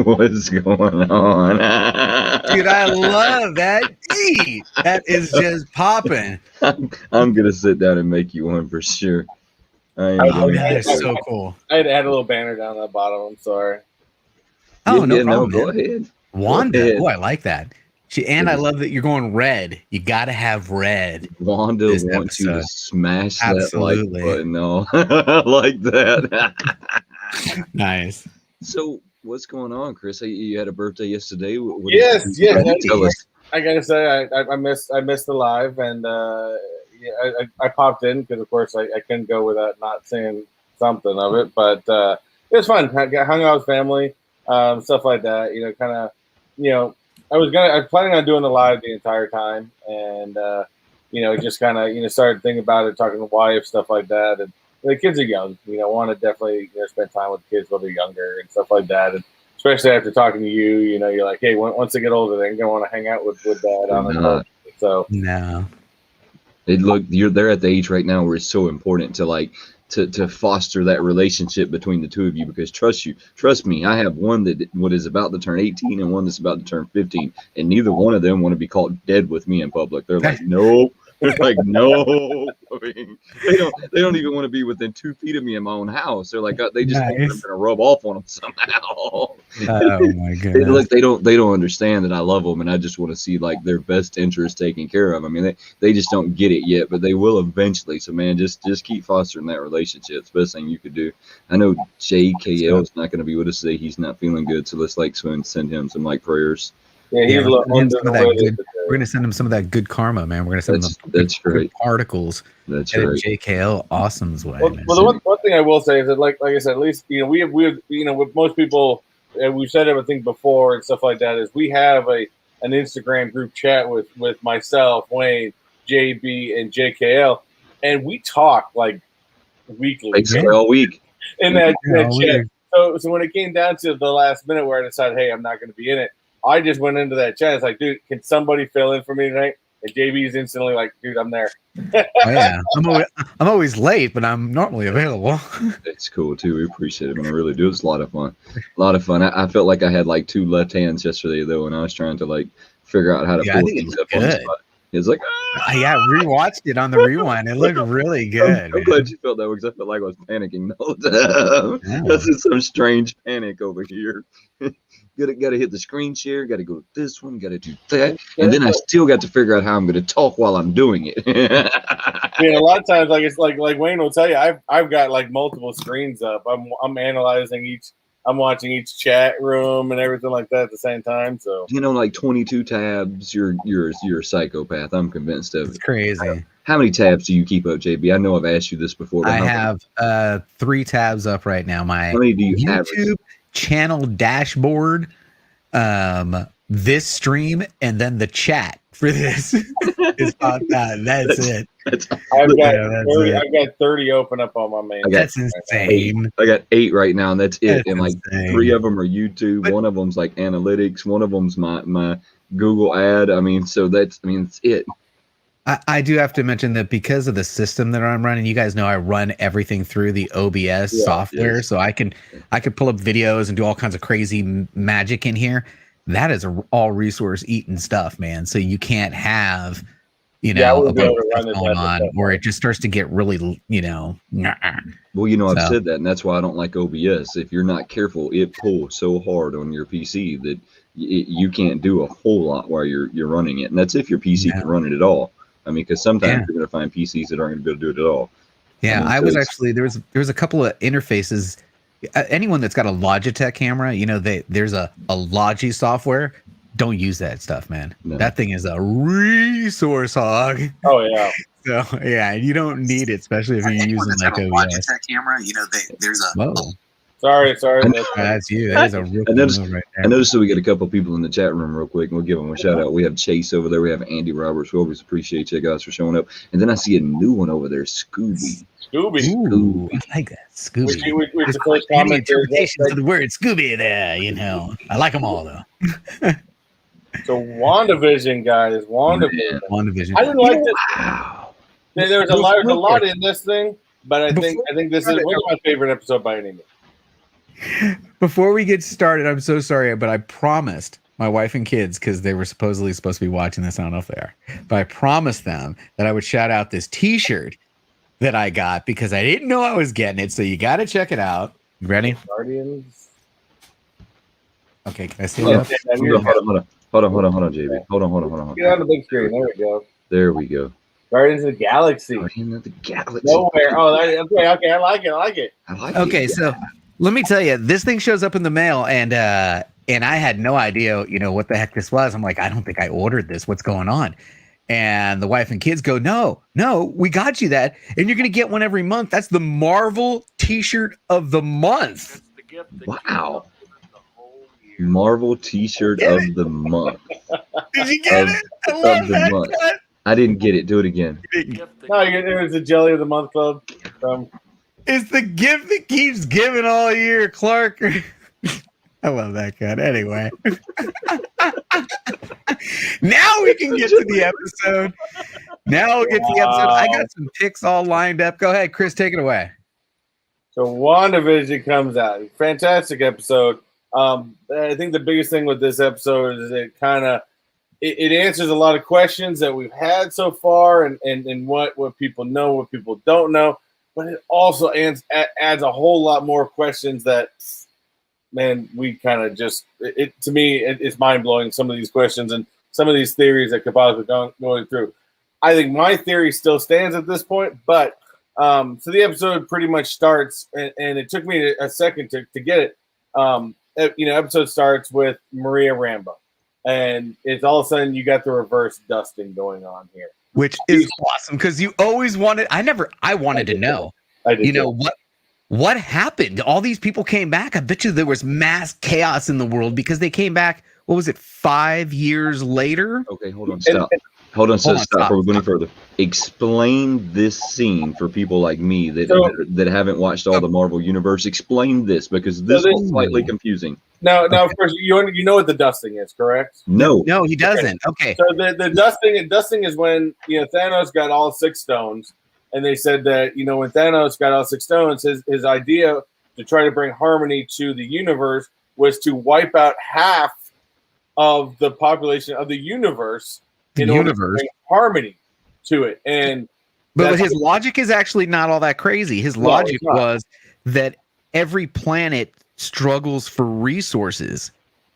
What's going on? Dude, I love that. Gee, that is just popping. I'm gonna sit down and make you one for sure. That is so cool. I had to add a little banner down the bottom. I'm sorry. Oh, no problem. Go ahead. Wanda. Go ahead. Oh, I like that. And I love that you're going red. You got to have red. Wanda wants you to smash that like button. No, I like that. Nice. So, what's going on, Chris? You had a birthday yesterday. Yes. Tell us. I gotta say, I missed the live, and I popped in because, of course, I couldn't go without not seeing something of it. But it was fun. I hung out with family, stuff like that. I was planning on doing the live the entire time, and just kind of started thinking about it, talking to the wife, stuff like that, and the kids are young. Want to definitely spend time with the kids while they're younger and stuff like that, and especially after talking to you, you're like, hey, once they get older, they're gonna want to hang out with dad on the phone. So no. They're at the age right now where it's so important to foster that relationship between the two of you, because trust me, I have one that is about to turn 18 and one that's about to turn 15, and neither one of them want to be caught dead with me in public. They're like, nope. They're like, no. I mean, they don't even want to be within 2 feet of me in my own house. They're like, they just think I'm gonna rub off on them somehow. Oh my goodness. They don't understand that I love them, and I just want to see like their best interest taken care of. I mean, they just don't get it yet, but they will eventually. So man, just keep fostering that relationship. It's the best thing you could do. I know JKL is not going to be with us today. He's not feeling good, so let's send him some prayers. Yeah, we're going to send him some of that good karma, man. We're going to send him some good particles. That's right. JKL Awesome's way. Well, the one thing I will say is that, like I said, at least we have with most people, and we've said everything before and stuff like that, is we have an Instagram group chat with myself, Wayne, JB, and JKL, and we talk like weekly, all week in that chat. So when it came down to the last minute where I decided, hey, I'm not going to be in it, I just went into that chat. It's like, dude, can somebody fill in for me tonight? And JB is instantly like, dude, I'm there. Oh, yeah, I'm always late, but I'm normally available. It's cool too. We appreciate it, man. I really do. It's a lot of fun. I felt like I had like 2 left hands yesterday though, and I was trying to figure out how to pull things up on the spot. It's like, yeah, rewatched it on the rewind. It looked really good. I'm glad you felt that way, because I felt like I was panicking the whole time. Yeah. That's just some strange panic over here. Gotta hit the screen share, gotta go to this one, gotta do that, and then I still got to figure out how I'm gonna talk while I'm doing it. A lot of times, it's like Wayne will tell you, I've got like multiple screens up. I'm analyzing each. I'm watching each chat room and everything like that at the same time. So like 22 tabs. You're a psychopath. I'm convinced of it. It's crazy. How many tabs do you keep up, JB? I know I've asked you this before. But I have 3 tabs up right now. My how many do you have? YouTube channel dashboard, this stream, and then the chat for this is about that. That's it. I've got 30 open up on my main. That's insane. I got 8 right now, and that's it. And like 3 of them are YouTube. One of them's like analytics. One of them's my Google ad. It's it. I do have to mention that because of the system that I'm running, you guys know I run everything through the OBS software, so I can pull up videos and do all kinds of crazy magic in here. That is all resource eating stuff, man. So you can't have a bunch of stuff going on where it just starts to get really, Well, I've said that, and that's why I don't like OBS. If you're not careful, it pulls so hard on your PC that you can't do a whole lot while you're running it, and that's if your PC can run it at all. I mean, because sometimes you're going to find PCs that aren't going to be able to do it at all. Yeah, I was actually there was a couple of interfaces. Anyone that's got a Logitech camera, there's a Logi software. Don't use that stuff, man. No. That thing is a resource hog. Oh yeah. So yeah, you don't need it, especially if you're using like a Logitech camera. There's a. Whoa. Sorry. That's you. That is a real move right there. I noticed that we got a couple people in the chat room real quick, and we'll give them a shout out. We have Chase over there. We have Andy Roberts. We always appreciate you guys for showing up. And then I see a new one over there, Scooby. Ooh, I like that. Scooby. Which the first comment interpretations of the word Scooby there, I like them all though. So WandaVision, guys. WandaVision. I didn't like this. Wow. There's a lot in this thing, but I think this is one of my favorite episodes by any means. Before we get started, I'm so sorry, but I promised my wife and kids, because they were supposed to be watching this. I don't know if they are, but I promised them that I would shout out this T-shirt that I got because I didn't know I was getting it. So you got to check it out. You ready? Guardians. Okay, can I see Yeah, it? Hold on, JB. Hold on. Get on the big screen. There we go. There we go. Guardians of the Galaxy. Guardian of the Galaxy. Nowhere. Oh, okay. I like it. Okay, so let me tell you, this thing shows up in the mail, and I had no idea, what the heck this was. I'm like, I don't think I ordered this. What's going on? And the wife and kids go, no, we got you that, and you're gonna get one every month. That's the Marvel T-shirt of the month. Wow. Marvel T-shirt of the month. Did you get it? I love that month. cut. I didn't get it. Do it again. No, it was the Jelly of the Month Club. It's the gift that keeps giving all year, Clark. I love that cut. Anyway. Now we can get to the episode. I got some picks all lined up. Go ahead, Chris, take it away. So WandaVision comes out. Fantastic episode. I think the biggest thing with this episode is it answers a lot of questions that we've had so far and what people know, what people don't know. But it also adds a whole lot more questions that, man, we kind of to me, it's mind-blowing, some of these questions and some of these theories that Kabbalah's been going through. I think my theory still stands at this point, but so the episode pretty much starts, and it took me a second to get it. Episode starts with Maria Rambeau, and it's all of a sudden you got the reverse dusting going on here. Which is awesome, because you always wanted. I wanted to know. I did. What happened? All these people came back. I bet you there was mass chaos in the world because they came back. What was it? 5 years later? Okay, hold on. Stop. Stop before we go any further. Explain this scene for people like me that haven't watched all the Marvel Universe. Explain this, because this is slightly confusing. Now, of course, you know what the dusting is, correct? No, he doesn't. Okay. So the dusting is when Thanos got all 6 stones, and they said that when Thanos got all 6 stones, his idea to try to bring harmony to the universe was to wipe out half of the population of the universe in order to bring harmony to it. But his logic is actually not all that crazy. His logic was that every planet struggles for resources.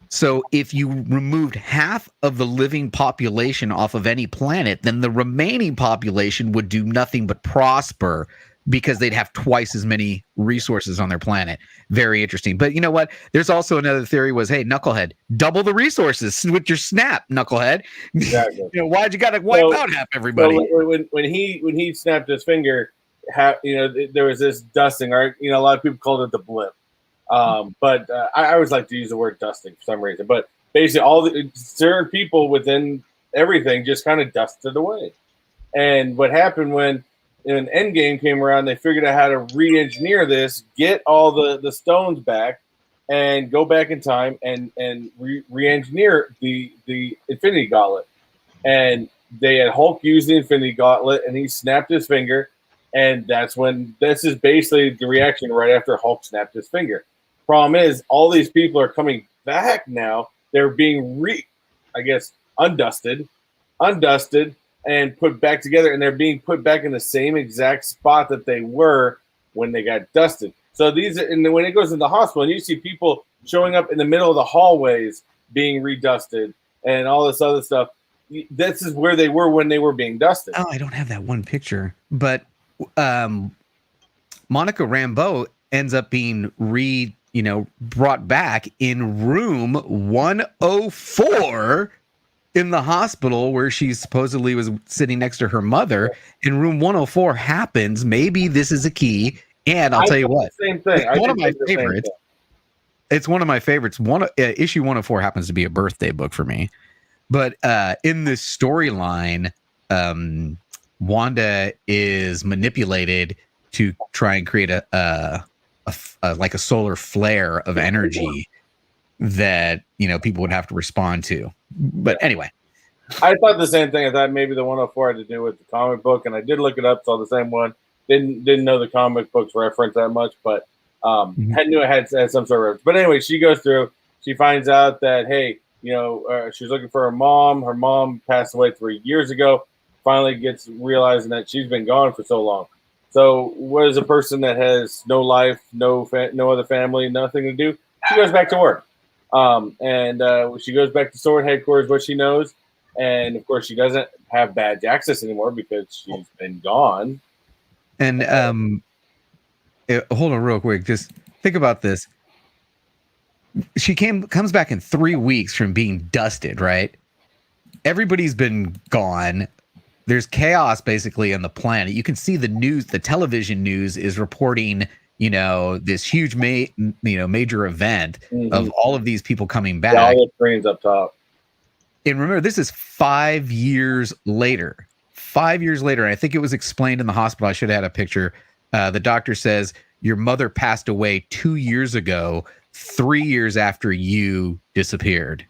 So if you removed half of the living population off of any planet, then the remaining population would do nothing but prosper because they'd have twice as many resources on their planet. Very interesting. But you know what? There's also another theory was, hey, Knucklehead, double the resources with your snap, Knucklehead. Exactly. Why'd you got to wipe out half everybody? So when he snapped his finger, there was this dusting. Right? A lot of people called it the blip. But I always like to use the word dusting for some reason. But basically, all the certain people within everything just kind of dusted away. And what happened when Endgame came around, they figured out how to re-engineer this, get all the stones back, and go back in time and re-engineer the Infinity Gauntlet. And they had Hulk use the Infinity Gauntlet, and he snapped his finger. And this is basically the reaction right after Hulk snapped his finger. Problem is, all these people are coming back now. They're being undusted, and put back together, and they're being put back in the same exact spot that they were when they got dusted. So when it goes in the hospital, and you see people showing up in the middle of the hallways being redusted and all this other stuff, this is where they were when they were being dusted. Oh, I don't have that one picture, but Monica Rambeau ends up being brought back in room 104 in the hospital where she supposedly was sitting next to her mother. In room 104 happens. Maybe this is a key. And I'll tell you what, same thing. It's one of my favorites. It's one of my favorites. Issue 104 happens to be a birthday book for me. But in this storyline, Wanda is manipulated to try and create a solar flare of energy that people would have to respond to. But anyway, I thought the same thing. I thought maybe the 104 had to do with the comic book, and I did look it up, saw the same one. Didn't know the comic book's reference that much, but Knew it had some sort of. But anyway, she goes through. She finds out that hey, she was looking for her mom. Her mom passed away 3 years ago. Finally, gets realizing that she's been gone for so long. So, what is a person that has no life, no other family, nothing to do? She goes back to work, and she goes back to Sword headquarters, what she knows, and of course, she doesn't have badge access anymore because she's been gone. And hold on, real quick. Just think about this. She comes back in 3 weeks from being dusted, right? Everybody's been gone. There's chaos basically on the planet. You can see the news, the television news is reporting, this huge major event of all of these people coming back. Yeah, all the screens up top. And remember, this is 5 years later. 5 years later, and I think it was explained in the hospital. I should have had a picture. The doctor says, your mother passed away 2 years ago, 3 years after you disappeared.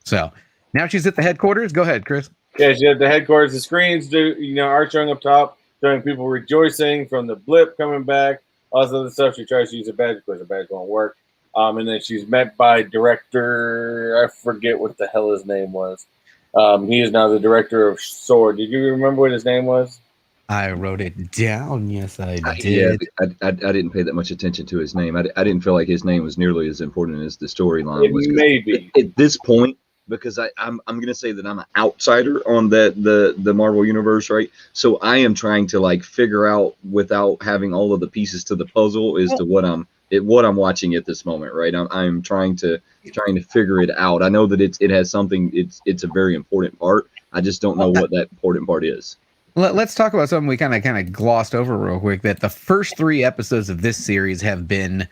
So now she's at the headquarters. Go ahead, Chris. Yeah, she's at the headquarters. The screens are showing up top, showing people rejoicing from the blip coming back. All this other stuff. She tries to use a badge. Of course, the badge won't work. And then she's met by director. I forget what the hell his name was. He is now the director of Sword. Did you remember what his name was? I wrote it down. Yes, I did. Yeah, I didn't pay that much attention to his name. I didn't feel like his name was nearly as important as the storyline was. Maybe at this point, because I'm going to say that I'm an outsider on the Marvel universe, right? So I am trying to figure out without having all of the pieces to the puzzle as to what I'm watching at this moment, right? I'm trying to figure it out. I know that it has something. It's a very important part. I just don't know what that important part is. Let's talk about something we kind of glossed over real quick. That the first 3 episodes of this series have been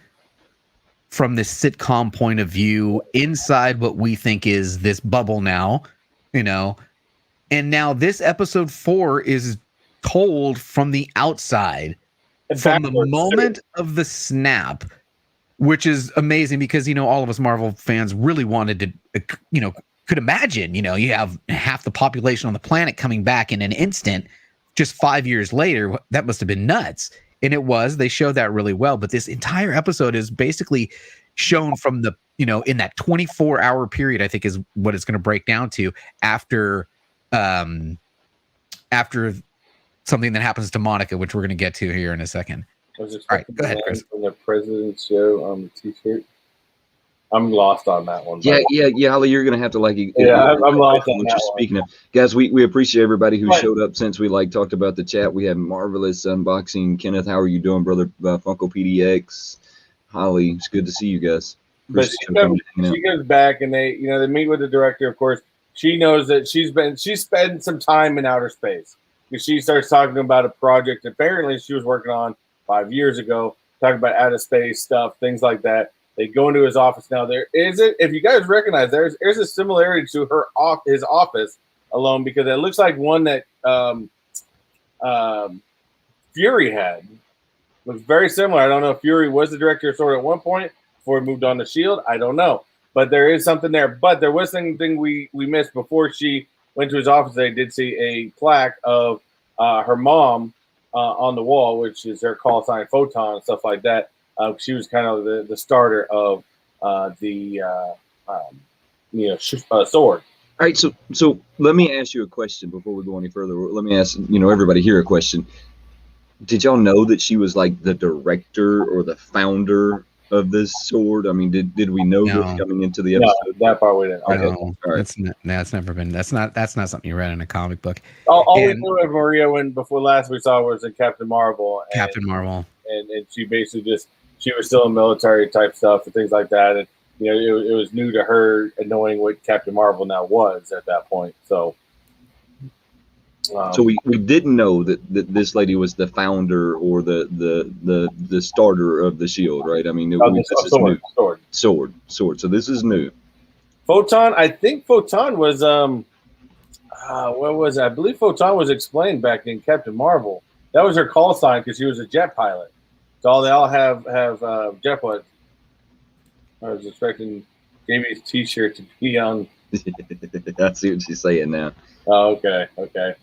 from this sitcom point of view inside what we think is this bubble now, and now this episode 4 is told from the outside, from the moment of the snap, which is amazing because, all of us Marvel fans really wanted to, could imagine, you have half the population on the planet coming back in an instant, just 5 years later. That must have been nuts. And it was. They showed that really well. But this entire episode is basically shown from the, in that 24-hour period, I think is what it's going to break down to after something that happens to Monica, which we're going to get to here in a second. All right, go ahead, Chris. From the President's Show on the T-shirt. I'm lost on that one. Yeah, Holly, you're gonna have to I'm lost on what that you're speaking of, guys. We appreciate everybody who showed up since we talked about the chat. We have Marvelous Unboxing. Kenneth, how are you doing, brother? Funko PDX. Holly, it's good to see you guys. But she goes back and they meet with the director. Of course, she knows that she spent some time in outer space because she starts talking about a project apparently she was working on 5 years ago, talking about outer space stuff, things like that. They go into his office now. There is it. If you guys recognize, there's a similarity to his office alone because it looks like one that Fury had. Looks very similar. I don't know if Fury was the director of Sword at one point before he moved on to S.H.I.E.L.D. I don't know, but there is something there. But there was something we missed before she went to his office. They did see a plaque of her mom on the wall, which is her call sign, Photon, and stuff like that. She was kind of the starter of Sword. All right, so let me ask you a question before we go any further. Let me ask everybody here a question. Did y'all know that she was the director or the founder of this Sword? I mean, did we know this coming into the episode? No, that part we didn't. Okay. No, all right. That's never been. That's not something you read in a comic book. All we knew of Maria before last we saw was in Captain Marvel. And she basically she was still in military type stuff and things like that. And, it was new to her and knowing what Captain Marvel now was at that point. So we didn't know that this lady was the founder or the starter of the S.H.I.E.L.D., right? I mean, this is new. Sword. So this is new. Photon, I think Photon was what was it? I believe Photon was explained back in Captain Marvel. That was her call sign because she was a jet pilot. So they all have jet pilots. I was expecting Jamie's T-shirt to be on. I see what she's saying now. Oh, okay.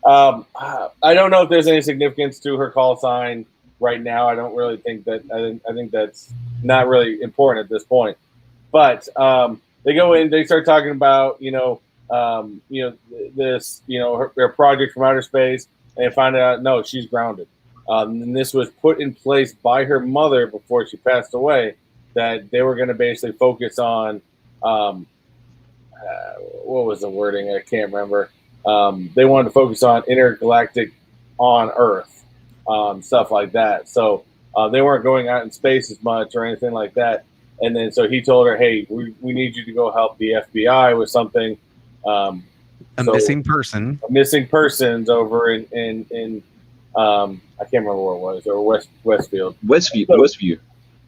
I don't know if there's any significance to her call sign. right now. I don't really think that. I think that's not really important at this point. But they go in, they start talking about this their project from outer space, and they find out no, she's grounded. And this was put in place by her mother before she passed away, that they were going to basically focus on what was the wording? I can't remember. They wanted to focus on intergalactic on Earth, stuff like that. So they weren't going out in space as much or anything like that. And then so he told her, hey, we need you to go help the FBI with something. Missing person. Missing persons over in I can't remember where it was, or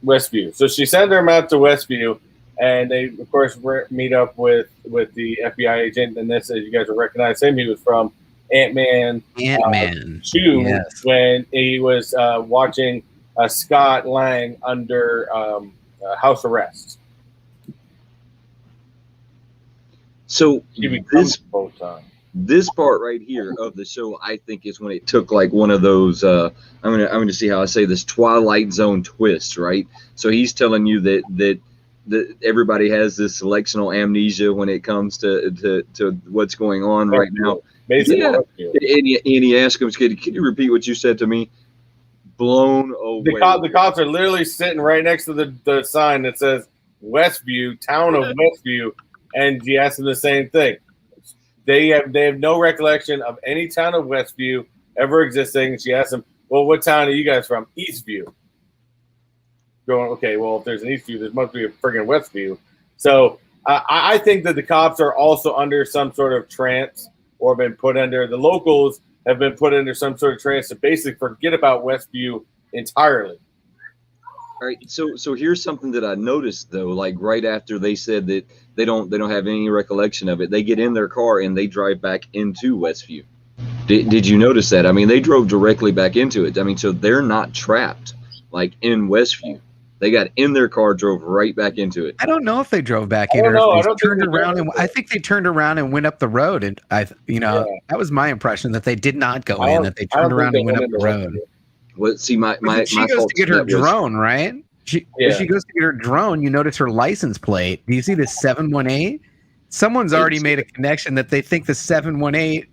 Westview. So she sent them out to Westview, and they, of course, meet up with the FBI agent. And this, as you guys will recognize him, he was from Ant-Man 2, yes, when he was watching Scott Lang under house arrest. So this part right here of the show, I think, is when it took like one of those. I'm gonna see how I say this, Twilight Zone twist, right? So he's telling you that everybody has this selectional amnesia when it comes to what's going on right now. Basically, yeah. And he asked him, "Can you repeat what you said to me?" Blown away. The cops are literally sitting right next to the sign that says Westview, town of Westview, and he asked them the same thing. They have no recollection of any town of Westview ever existing. She asked them, well, what town are you guys from? Eastview. Going, okay, well, if there's an Eastview, there must be a friggin' Westview. So I think that the cops are also under some sort of trance, or been put under, the locals have been put under some sort of trance to basically forget about Westview entirely. All right, so here's something that I noticed though, like right after they said that they don't have any recollection of it, they get in their car and they drive back into Westview. Did you notice that? I mean, they drove directly back into it. I mean, so they're not trapped like in Westview. They got in their car, drove right back into it. I don't know if they drove back in, or if they turned around, and I think they turned around and went up the road. And that was my impression, that they did not go in, that they turned around and went up the road. Well, see, my she goes to get her drone, right? She goes to get her drone. You notice her license plate. Do you see the 718? Someone's already made a connection that they think the 718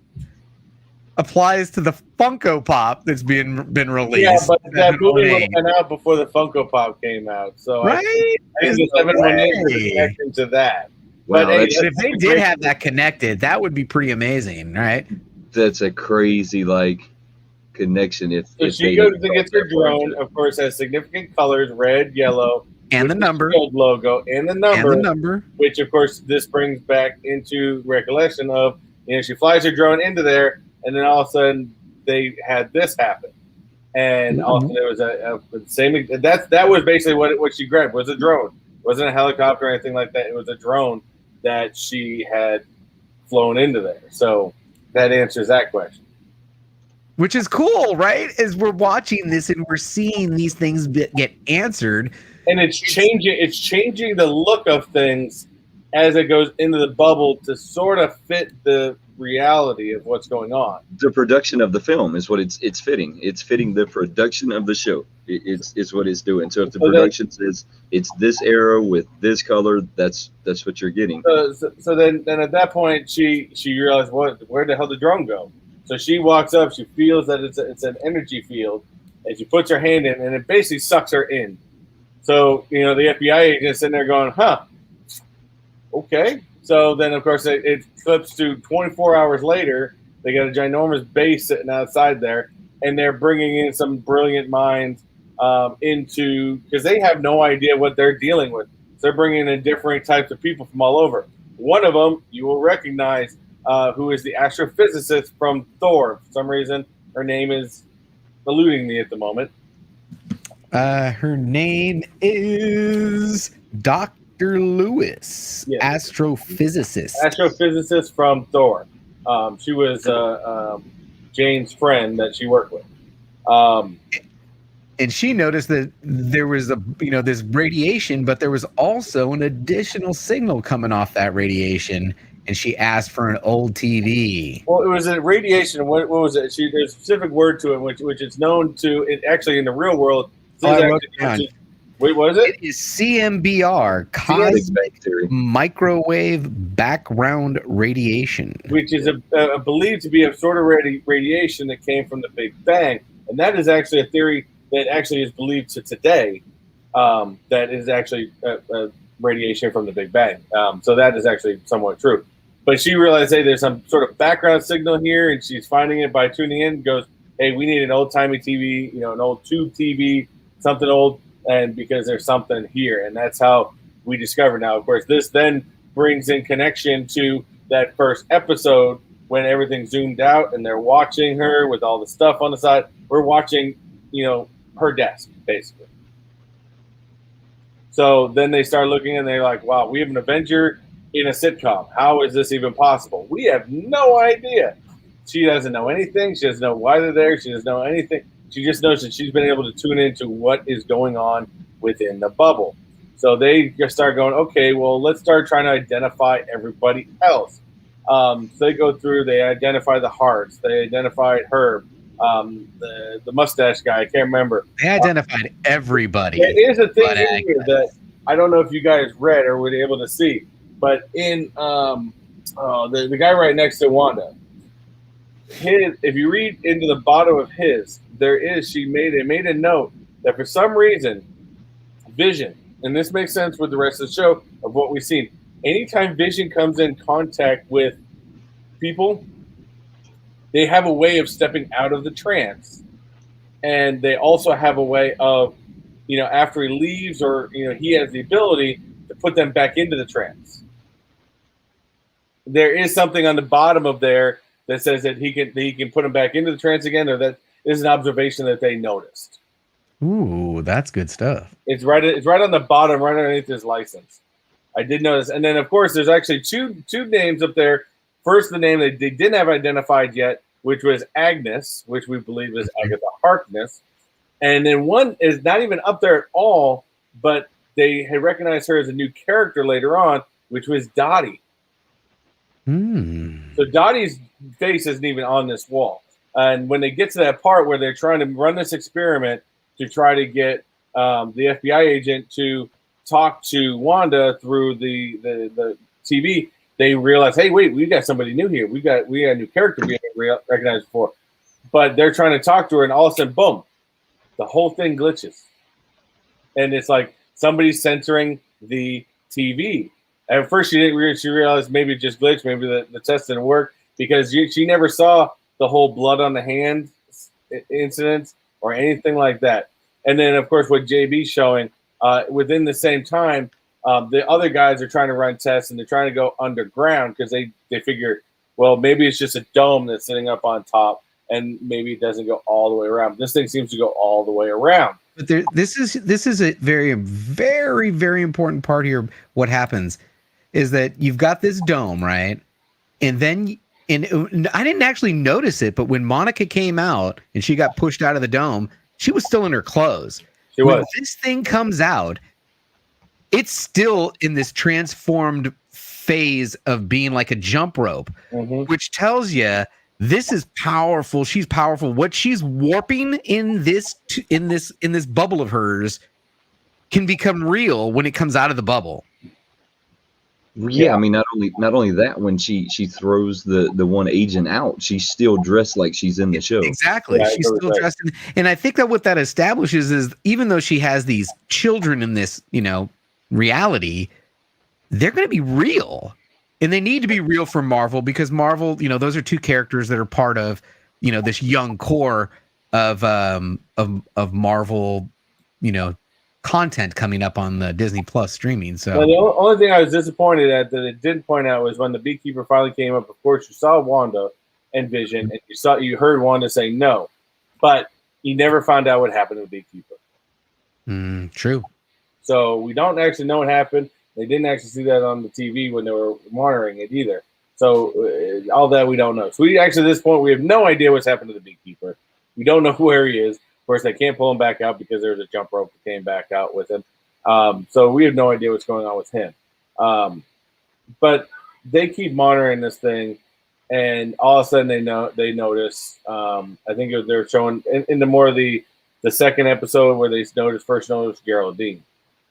applies to the Funko Pop that's been released. Yeah, but that movie would have been out before the Funko Pop came out. So right? I think the 718 is a connection to that. Wow, but if they did have that connected, that would be pretty amazing, right? That's a crazy connection. If she goes to get her drone, of course, has significant colors: red, yellow, and the number logo, and the number, which of course this brings back into recollection of, she flies her drone into there, and then all of a sudden they had this happen, and also there was a same. That was basically what she grabbed, was a drone. It wasn't a helicopter or anything like that. It was a drone that she had flown into there. So that answers that question. Which is cool, right? As we're watching this and we're seeing these things get answered, and it's changing the look of things as it goes into the bubble to sort of fit the reality of what's going on. The production of the film is what it's fitting. It's fitting the production of the show. It's what it's doing. So if the production says it's this era with this color, that's what you're getting. So then at that point she realized, where the hell did the drone go? So she walks up, she feels that it's an energy field, and she puts her hand in, and it basically sucks her in. So, the FBI agent is sitting there going, okay. So then, of course, it flips to 24 hours later. They got a ginormous base sitting outside there, and they're bringing in some brilliant minds because they have no idea what they're dealing with. So they're bringing in different types of people from all over. One of them you will recognize, who is the astrophysicist from Thor. For some reason, her name is eluding me at the moment. Her name is Dr. Lewis, astrophysicist. Astrophysicist from Thor. She was Jane's friend that she worked with. And she noticed that there was this radiation, but there was also an additional signal coming off that radiation. and she asked for an old TV. Well, it was a radiation. What was it? There's a specific word to it, which is known to it actually in the real world. I wrote it down. Wait, what is it? It is CMBR, cosmic microwave background radiation, which is believed to be a sort of radiation that came from the Big Bang, and that is actually a theory that actually is believed to today. That is actually radiation from the Big Bang. So that is actually somewhat true. But she realized, hey, there's some sort of background signal here, and she's finding it by tuning in. Goes, hey, we need an old timey TV, an old tube TV, something old. And because there's something here, and that's how we discover. Now, of course, this then brings in connection to that first episode when everything's zoomed out and they're watching her with all the stuff on the side. We're watching, her desk, basically. So then they start looking and they're like, wow, we have an Avenger in a sitcom. How is this even possible? We have no idea. She doesn't know anything. She doesn't know why they're there. She doesn't know anything. She just knows that she's been able to tune into what is going on within the bubble. So they just start going, okay, well, let's start trying to identify everybody else. So they go through, they identify the Hearts, they identified her, the mustache guy, I can't remember. They identified everybody. There is a thing in here that I don't know if you guys read or were able to see, but in the guy right next to Wanda, if you read into the bottom of his, they made a note that for some reason, Vision, and this makes sense with the rest of the show of what we've seen. Anytime Vision comes in contact with people, they have a way of stepping out of the trance, and they also have a way of, after he leaves or he has the ability to put them back into the trance. There is something on the bottom of there that says that he can put them back into the trance again, or that is an observation that they noticed. Ooh, that's good stuff. It's right on the bottom, right underneath his license. I did notice. And then, of course, there's actually two names up there. First, the name that they didn't have identified yet, which was Agnes, which we believe is Agatha Harkness. And then one is not even up there at all, but they had recognized her as a new character later on, which was Dottie. So Dottie's face isn't even on this wall. And when they get to that part where they're trying to run this experiment to try to get the FBI agent to talk to Wanda through the TV, they realize, hey, wait, we got somebody new here. We got a new character we haven't recognized before. But they're trying to talk to her, and all of a sudden, boom, the whole thing glitches. And it's like somebody's censoring the TV. At first, she realized maybe it just glitched, maybe the test didn't work, because she never saw the whole blood on the hand incident or anything like that. And then, of course, what JB's showing, within the same time, the other guys are trying to run tests, and they're trying to go underground because they figure, well, maybe it's just a dome that's sitting up on top, and maybe it doesn't go all the way around. This thing seems to go all the way around. But this is a very, very, very important part here. What happens is that you've got this dome, right? And then, and I didn't actually notice it, but when Monica came out and she got pushed out of the dome, she was still in her clothes. When this thing comes out, it's still in this transformed phase of being like a jump rope, which tells you this is powerful. She's powerful. What she's warping in this bubble of hers can become real when it comes out of the bubble. Yeah, I mean, not only that, when she throws the one agent out, she's still dressed like she's in the show. Exactly. She's still dressed in, and I think that what that establishes is, even though she has these children in this, reality, they're going to be real, and they need to be real for Marvel, because Marvel, those are two characters that are part of, this young core of Marvel, content coming up on the Disney Plus streaming. So the only thing I was disappointed at that it didn't point out was when the Beekeeper finally came up. Of course, you saw Wanda and Vision, and you heard Wanda say no, but you never found out what happened to the Beekeeper. True. So we don't actually know what happened. They didn't actually see that on the TV when they were monitoring it either. So all that we don't know. So we actually, at this point, we have no idea what's happened to the Beekeeper. We don't know where he is. Of course, they can't pull him back out because there's a jump rope that came back out with him. So we have no idea what's going on with him. But they keep monitoring this thing, and all of a sudden they notice. I think they're showing in the more of the second episode where they first noticed Geraldine.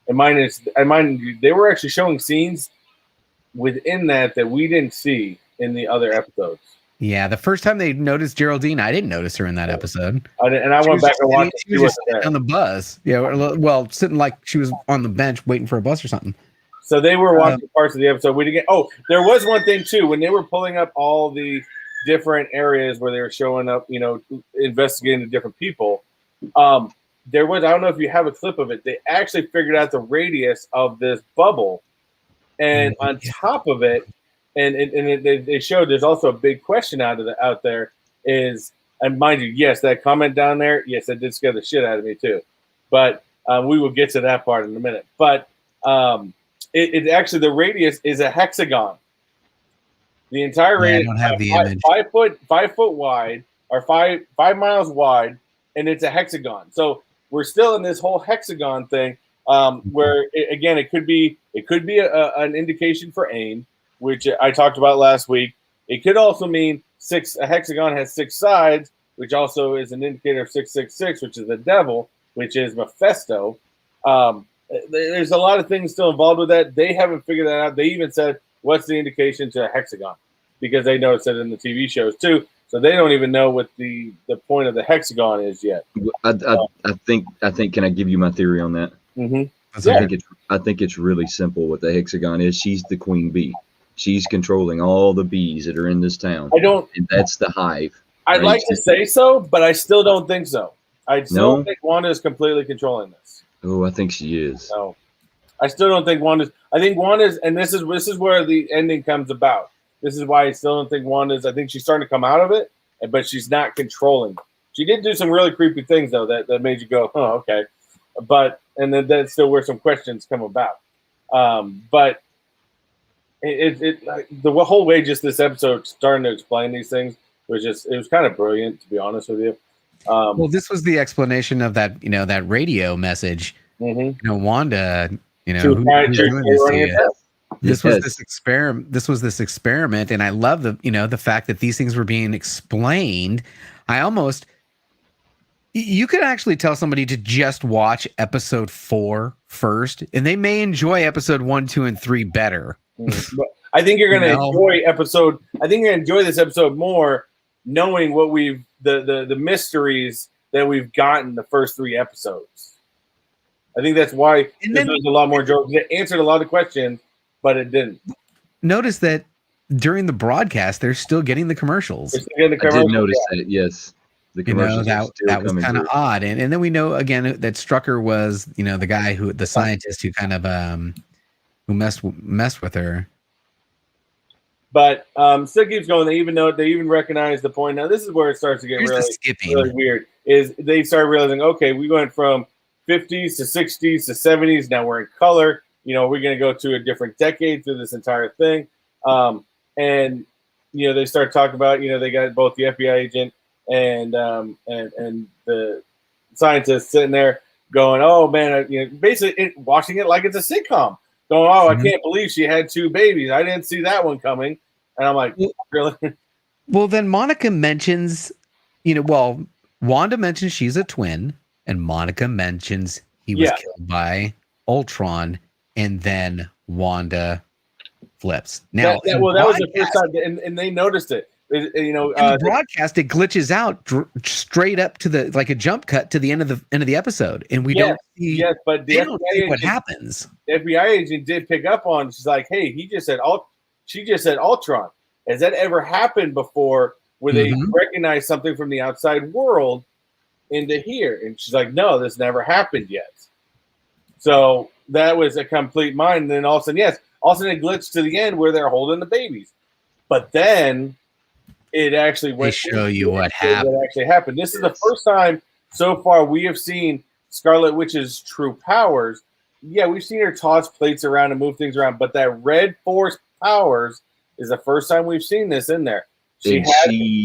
And mind you, they were actually showing scenes within that we didn't see in the other episodes. Yeah, the first time they noticed Geraldine, I didn't notice her in that episode. And I went back and watched. She was just sitting on the bus. Yeah, well, sitting like she was on the bench waiting for a bus or something. So they were watching parts of the episode. We didn't get. Oh, there was one thing too when they were pulling up all the different areas where they were showing up, investigating the different people. There was, I don't know if you have a clip of it. They actually figured out the radius of this bubble, and on top of it. And they showed there's also a big question out there is, and mind you, yes, that comment down there, yes, that did scare the shit out of me too. But we will get to that part in a minute. But it actually, the radius is a hexagon. The entire radius, I don't have the image. 5 foot wide, or 5 miles wide, and it's a hexagon. So we're still in this whole hexagon thing, where it could be an indication for aim, which I talked about last week. It could also mean a hexagon has 6 sides, which also is an indicator of 666, which is the devil, which is Mephisto. There's a lot of things still involved with that. They haven't figured that out. They even said, what's the indication to a hexagon? Because they noticed it in the TV shows too. So they don't even know what the point of the hexagon is yet. I think, can I give you my theory on that? Mm-hmm. I think it's really simple what the hexagon is. She's the queen bee. She's controlling all the bees that are in this town. And that's the hive. I'd like to say so, but I still don't think so. I still don't think Wanda is completely controlling this. Oh, I think she is. No, I still don't think Wanda's. I think Wanda's, and this is where the ending comes about. This is why I still don't think Wanda's. I think she's starting to come out of it, but she's not controlling. She did do some really creepy things though that made you go, oh, okay. But and then that's still where some questions come about. But the whole way just this episode starting to explain these things was kind of brilliant, to be honest with you. Well, this was the explanation of that, that radio message. Wanda, this was this experiment. This was this experiment, and I love the fact that these things were being explained. You could actually tell somebody to just watch episode 4 first, and they may enjoy episode 1, 2, and 3 better. I think you're going to enjoy episode. I think you're going to enjoy this episode more, knowing what the mysteries that we've gotten the first 3 episodes. I think that's why there's a lot more jokes. It answered a lot of questions, but it didn't. Notice that during the broadcast, they're still getting the commercials. I did notice that. Yes. The commercials that was kind of odd, and then we know again that Strucker was the guy the scientist who kind of who messed with her. But still keeps going. They even recognize the point. Now this is where it starts to get really weird. Is they start realizing, okay, we went from 50s to 60s to 70s. Now we're in color. We're going to go to a different decade through this entire thing. And they start talking about they got both the FBI agent and the scientist sitting there going, oh man, basically watching it like it's a sitcom. Going, oh, I can't believe she had 2 babies. I didn't see that one coming. And I'm like, really? Well, then Monica mentions, Wanda mentions she's a twin, and Monica mentions he was killed by Ultron, and then Wanda flips. Now, that was the first time, and they noticed it. In the broadcast, it glitches out straight up to a jump cut to the end of the episode, and we don't see. Yes, but they don't see what happens. The FBI agent did pick up on. She's like, "Hey, he just said She just said Ultron. Has that ever happened before, where they recognize something from the outside world into here?" And she's like, "No, this never happened yet." So that was a complete mind. And then all of a sudden, it glitched to the end where they're holding the babies, but then. It actually went. They show you what happened. What actually happened. This is the first time so far we have seen Scarlet Witch's true powers. Yeah, we've seen her toss plates around and move things around, but that Red Force powers is the first time we've seen this in there. She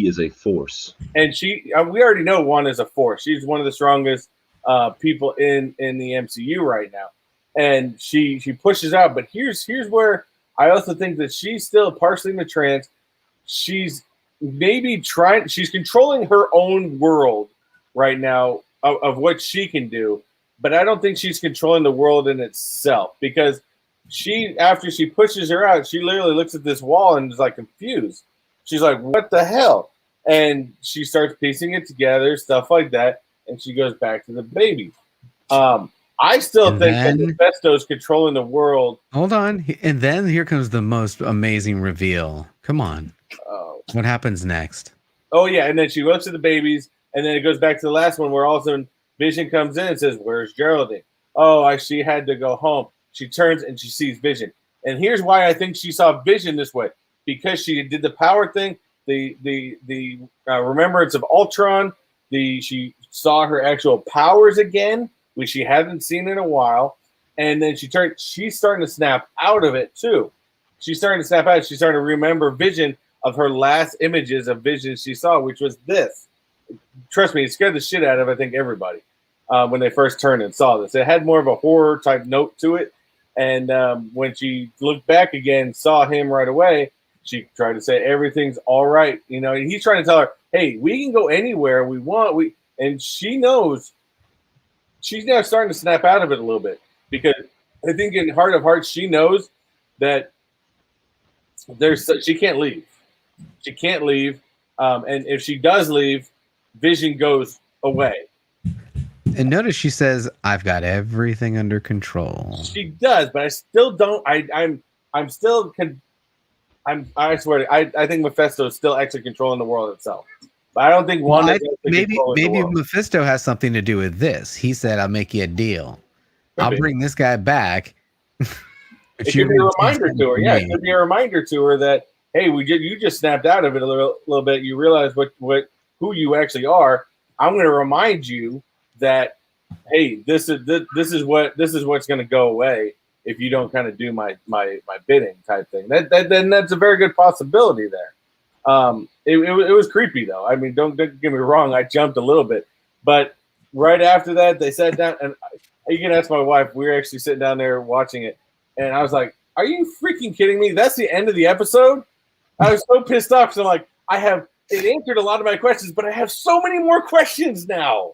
is a force, and we already know one is a force. She's one of the strongest people in the MCU right now, and she pushes out. But here's where I also think that she's still partially in the trance. She's she's controlling her own world right now of what she can do, but I don't think she's controlling the world in itself, because after she pushes her out, she literally looks at this wall and is like confused. She's like, what the hell? And she starts piecing it together, stuff like that, and she goes back to the baby. I still think that Mephisto's controlling the world. Hold on. And then here comes the most amazing reveal. Come on. What happens next? Oh, yeah. And then she looks at the babies, and then it goes back to the last one where all of a sudden Vision comes in and says, where's Geraldine? Oh, she had to go home. She turns and she sees Vision. And here's why I think she saw Vision this way. Because she did the power thing, the remembrance of Ultron, she saw her actual powers again, which she hadn't seen in a while. And then she's starting to snap out of it too. She's starting to snap out. She's starting to remember Vision of her last images of Vision she saw, which was this. Trust me, it scared the shit out of, I think, everybody when they first turned and saw this. It had more of a horror type note to it. And when she looked back again, saw him right away, she tried to say everything's all right. You know, and he's trying to tell her, hey, we can go anywhere we want. And she knows. She's now starting to snap out of it a little bit, because I think in heart of hearts, she knows that she can't leave. She can't leave. And if she does leave, Vision goes away. And notice she says, I've got everything under control. She does, but I still don't. I swear, I think Mephisto is still actually controlling the world itself. But I don't think Wanda. Maybe Mephisto has something to do with this. He said, "I'll make you a deal. I'll bring this guy back." It could be a reminder to her. Yeah, it could be a reminder to her that, hey, you just snapped out of it a little bit. You realize who you actually are. I'm going to remind you that, hey, this is what's going to go away if you don't kind of do my bidding type thing. Then that's a very good possibility there. It was creepy though. I mean, don't get me wrong. I jumped a little bit, but right after that, they sat down, and you can ask my wife. We were actually sitting down there watching it, and I was like, "Are you freaking kidding me? That's the end of the episode." I was so pissed off because I'm like, it answered a lot of my questions, but I have so many more questions now.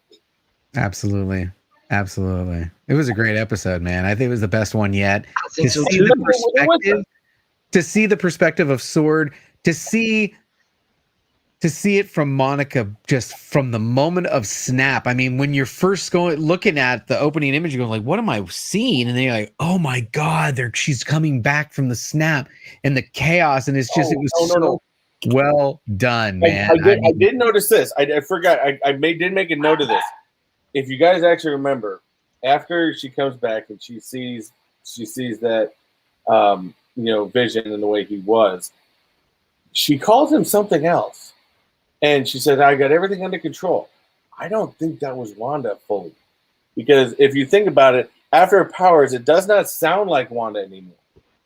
Absolutely. It was a great episode, man. I think it was the best one yet. To see the perspective of Sword, to see it from Monica, just from the moment of snap. I mean, when you're first looking at the opening image, you're going like, what am I seeing? And then you're like, oh my God, she's coming back from the snap and the chaos. And it's just, well done, man. I did notice this. I forgot. I did make a note of this. If you guys actually remember, after she comes back and she sees that, Vision and the way he was, she calls him something else. And she said, I got everything under control. I don't think that was Wanda fully. Because if you think about it, after her powers, it does not sound like Wanda anymore.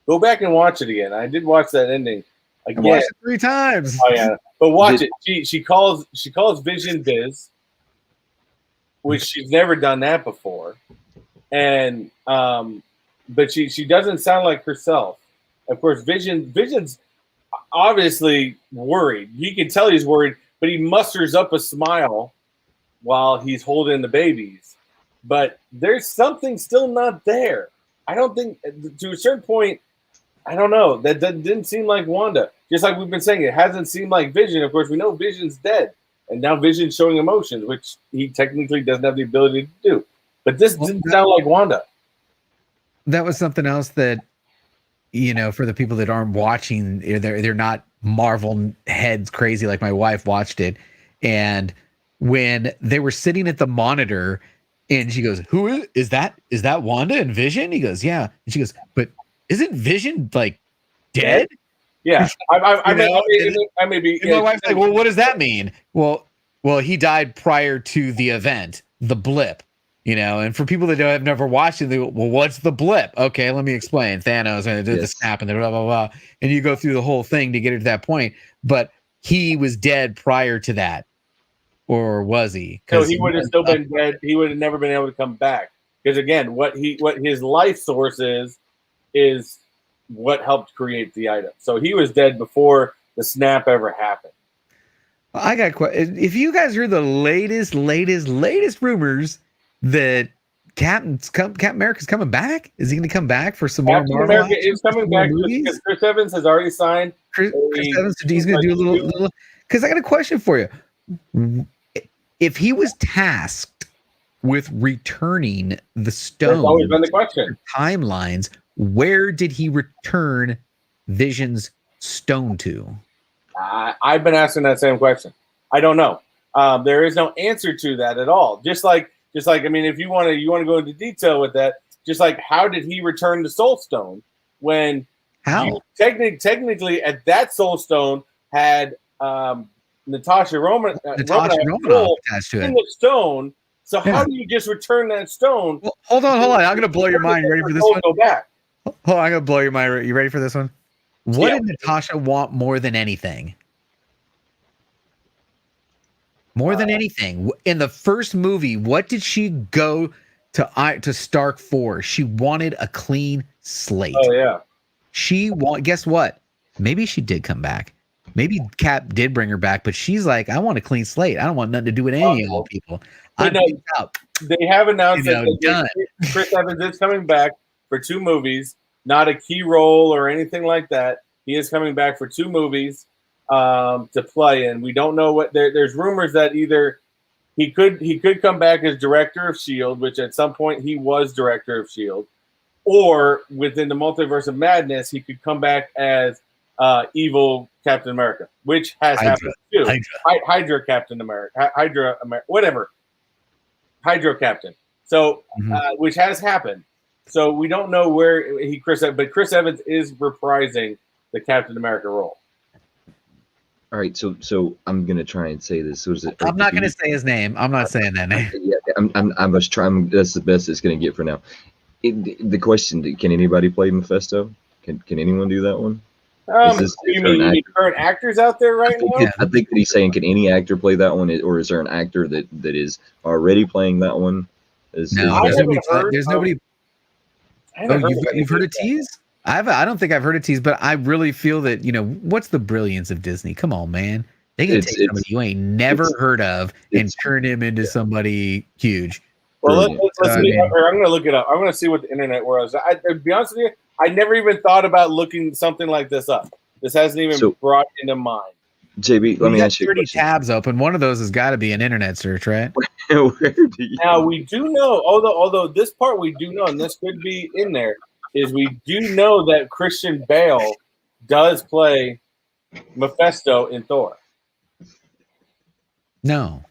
Go back and watch it again. I did watch that ending again. I watched it 3 times. Oh yeah. But watch it. She calls Vision Biz, which she's never done that before. And but she doesn't sound like herself. Of course, Vision's obviously worried. You can tell he's worried, but he musters up a smile while he's holding the babies. But there's something still not there. I don't think, to a certain point, I don't know. That didn't seem like Wanda. Just like we've been saying, it hasn't seemed like Vision. Of course, we know Vision's dead. And now Vision's showing emotions, which he technically doesn't have the ability to do. But this didn't sound like Wanda. That was something else that, for the people that aren't watching, they're not Marvel heads crazy like my wife watched it. And when they were sitting at the monitor and she goes, who is that? Is that Wanda and Vision? He goes, yeah. And she goes, but isn't Vision like dead? Yeah. I may be. My wife's like, well, what does that mean? Well, he died prior to the event, the blip. And for people that have never watched it, they go, well, what's the blip? Okay, let me explain. Thanos and did the snap and the blah, blah, blah. And you go through the whole thing to get it to that point. But he was dead prior to that. Or was he? So he would have still been dead. He would have never been able to come back. Because again, what his life source is what helped create the item. So he was dead before the snap ever happened. I got if you guys heard the latest rumors that Captain America's coming back, is he going to come back for some Captain more America is coming back because Chris Evans has already signed. Chris Evans, he's going to do a little. Because I got a question for you. If he was tasked with returning the stone, that's always been the question. Timelines, where did he return Vision's stone to? I've been asking that same question. I don't know. There is no answer to that at all. Just like I mean, if you want to go into detail with that, just like how did he return the Soul Stone when technically at that Soul Stone had Natasha Romanoff attached to it in the stone. So how do you just return that stone? Well, hold on. I'm gonna blow your mind. You ready for this one? Go back. Hold on, I'm gonna blow your mind. You ready for this one? What did Natasha want more than anything? More than anything, in the first movie, what did she go to Stark for? She wanted a clean slate. Oh yeah. Guess what? Maybe she did come back. Maybe Cap did bring her back, but she's like, I want a clean slate. I don't want nothing to do with any of you people. They have announced that Chris Evans is coming back for 2 movies, not a key role or anything like that. He is coming back for 2 movies to play in. We don't know what there's rumors that either he could come back as director of S.H.I.E.L.D., which at some point he was director of S.H.I.E.L.D., or within the Multiverse of Madness, he could come back as evil Captain America, which has happened too. Hydra Captain America, whatever. Hydro Captain. So, which has happened. So we don't know where but Chris Evans is reprising the Captain America role. All right, so I'm gonna try and say this. I'm not gonna say his name. I'm not saying that name. Yeah, I was trying. That's the best it's gonna get for now. The question: can anybody play Mephisto? Can anyone do that one? You mean current actors out there right now? Yeah, I think that he's saying, can any actor play that one, or is there an actor that is already playing that one? There's nobody. You've heard a tease? I don't think I've heard a tease, but I really feel that what's the brilliance of Disney? Come on, man, they can take somebody you ain't never heard of and turn him into somebody huge. Well, let's see. I'm going to look it up. I'm going to see what the internet was. To be honest with you, I never even thought about looking something like this up. This hasn't even brought into mind. JB, let me ask you 30 tabs open. One of those has got to be an internet search, right? Now, we do know, although this part we do know, and this could be in there, is we do know that Christian Bale does play Mephisto in Thor. No.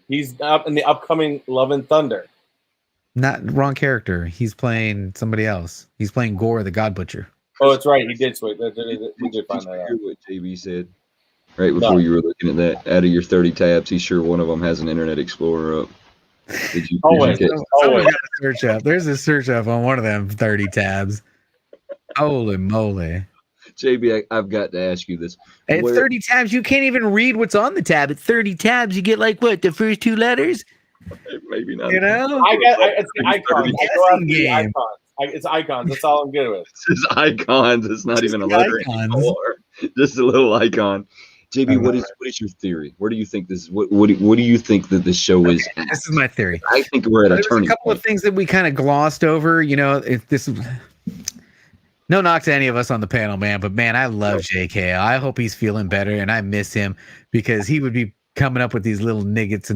He's up in the upcoming Love and Thunder. Not wrong character. He's playing somebody else. He's playing Gore, the God Butcher. Oh, that's right. He did switch. We did find that out. What JB said right before you were looking at that. Out of your 30 tabs, he's sure one of them has an Internet Explorer up. Did you? Always got a search up. There's a search up on one of them 30 tabs. Holy moly. JB, I've got to ask you this. At 30 tabs, you can't even read what's on the tab. At 30 tabs, you get the first 2 letters? Maybe not. It's icons. It's icons. That's all I'm good with. It's icons. It's not even a letter anymore. Just a little icon. JB, what is your theory? Where do you think this is? What do you think that this show is at? This is my theory. I think we're at a turning point. There's a couple of things that we kind of glossed over. If this is no knock to any of us on the panel, man, but man, I love JK. I hope he's feeling better, and I miss him because he would be coming up with these little nuggets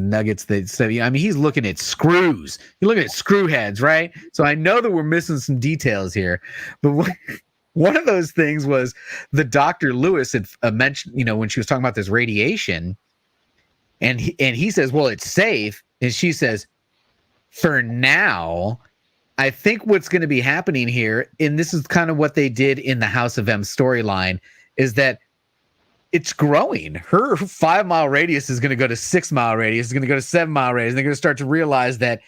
that he's looking at screws. You're looking at screw heads, right? So I know that we're missing some details here, but one of those things was the Dr. Lewis had mentioned, when she was talking about this radiation, and he says, well, it's safe. And she says, for now, I think what's going to be happening here, and this is kind of what they did in the House of M storyline, is that it's growing. Her 5-mile radius is going to go to 6-mile radius, is going to go to 7-mile radius. And they're going to start to realize that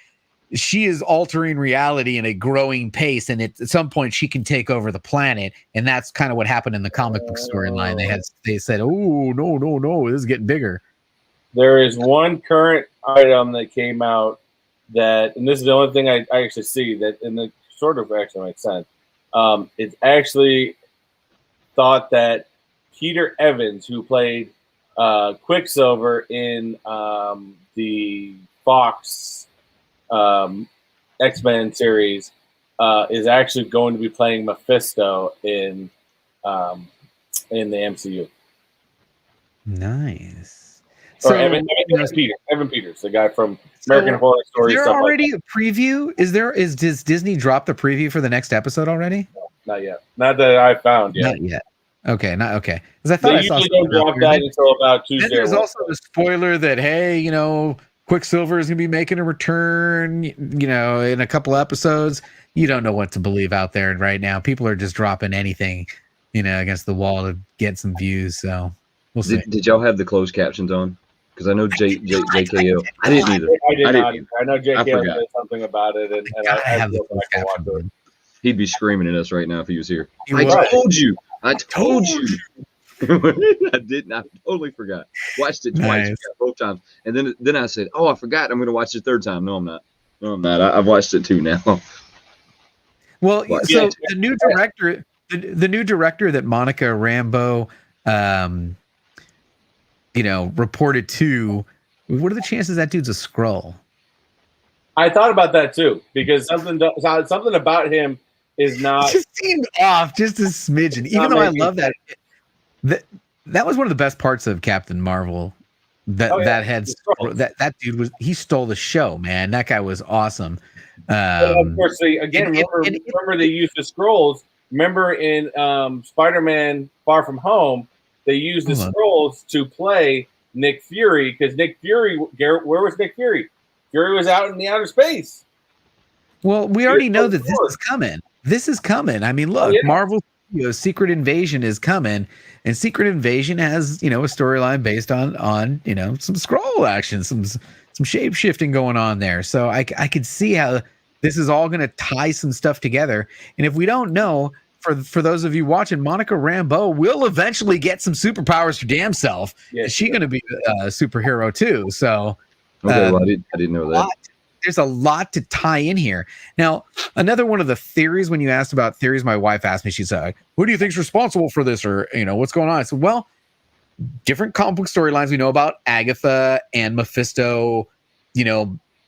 she is altering reality in a growing pace, and at some point she can take over the planet. And that's kind of what happened in the comic book storyline. They said, oh, no, this is getting bigger. There is one current item that came out and this is the only thing I actually see that, and it sort of actually makes sense. It's actually thought that Peter Evans, who played Quicksilver in the Fox X-Men series, is actually going to be playing Mephisto in the MCU. Nice. So Evan Peters, the guy from American Horror Story. Is there already a preview? Does Disney drop the preview for the next episode already? No, not yet. Not that I found yet. Not yet. Okay, not okay. Because I thought they I saw usually don't drop that until about Tuesday. And there's also the spoiler that Quicksilver is going to be making a return. In a couple episodes. You don't know what to believe out there right now. People are just dropping anything, against the wall to get some views. So we'll see. Did y'all have the closed captions on? Because I know JKL. I didn't either. I know JKL said something about it, and I have the closed captions on. He'd be screaming at us right now if he was here. I told you. I didn't. I totally forgot. Watched it twice, both times, and then I said, "Oh, I forgot. I'm going to watch it the third time." No, I'm not. I've watched it too now. Well, so the new director, the new director that Monica Rambeau, reported to. What are the chances that dude's a Skrull? I thought about that too, because something about him is not. Just seemed off, just a smidgen. Even though I love that. That was one of the best parts of Captain Marvel. That dude he stole the show, man. That guy was awesome. Of course, remember they used the Skrulls. Remember in Spider-Man: Far From Home, they used the Skrulls to play Nick Fury, because Nick Fury, Garrett, where was Nick Fury? Fury was out in the outer space. Well, we already know that this is coming. This is coming. I mean, look, Marvel Studios' Secret Invasion is coming, and Secret Invasion has, a storyline based on some Skrull action, some shape shifting going on there. So I could see how this is all going to tie some stuff together. And if we don't know, for those of you watching, Monica Rambeau will eventually get some superpowers her damn self. Yes, she's going to be a superhero too. So okay, well, I didn't know that. There's a lot to tie in here. Now, another one of the theories, when you asked about theories, my wife asked me, she said, who do you think's responsible for this? Or, what's going on? I said, well, different comic book storylines. We know about Agatha and Mephisto,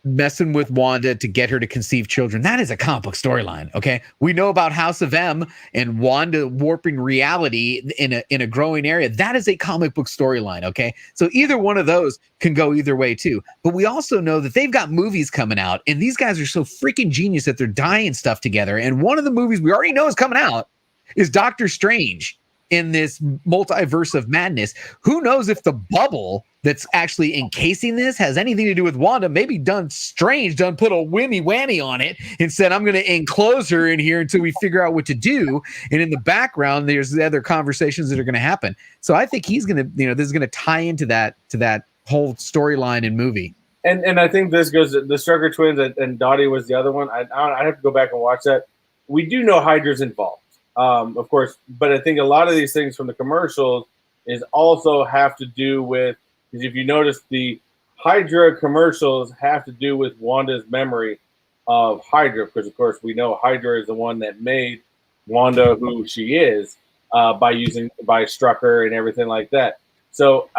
messing with Wanda to get her to conceive children. That is a comic book storyline. Okay. We know about House of M and Wanda warping reality in a growing area. That is a comic book storyline. Okay. So either one of those can go either way too. But we also know that they've got movies coming out, and these guys are so freaking genius that they're dying stuff together. And one of the movies we already know is coming out is Doctor Strange in this multiverse of madness. Who knows if the bubble that's actually encasing this has anything to do with Wanda? Maybe done put a whammy wanny on it and said, I'm going to enclose her in here until we figure out what to do. And in the background, there's the other conversations that are going to happen. So I think he's going to, this is going to tie into that whole storyline and movie. And I think this goes to the Strucker twins, and Dottie was the other one. I have to go back and watch that. We do know Hydra's involved, of course, but I think a lot of these things from the commercials is also have to do with, because if you notice, the Hydra commercials have to do with Wanda's memory of Hydra, because of course we know Hydra is the one that made Wanda who she is by Strucker and everything like that. So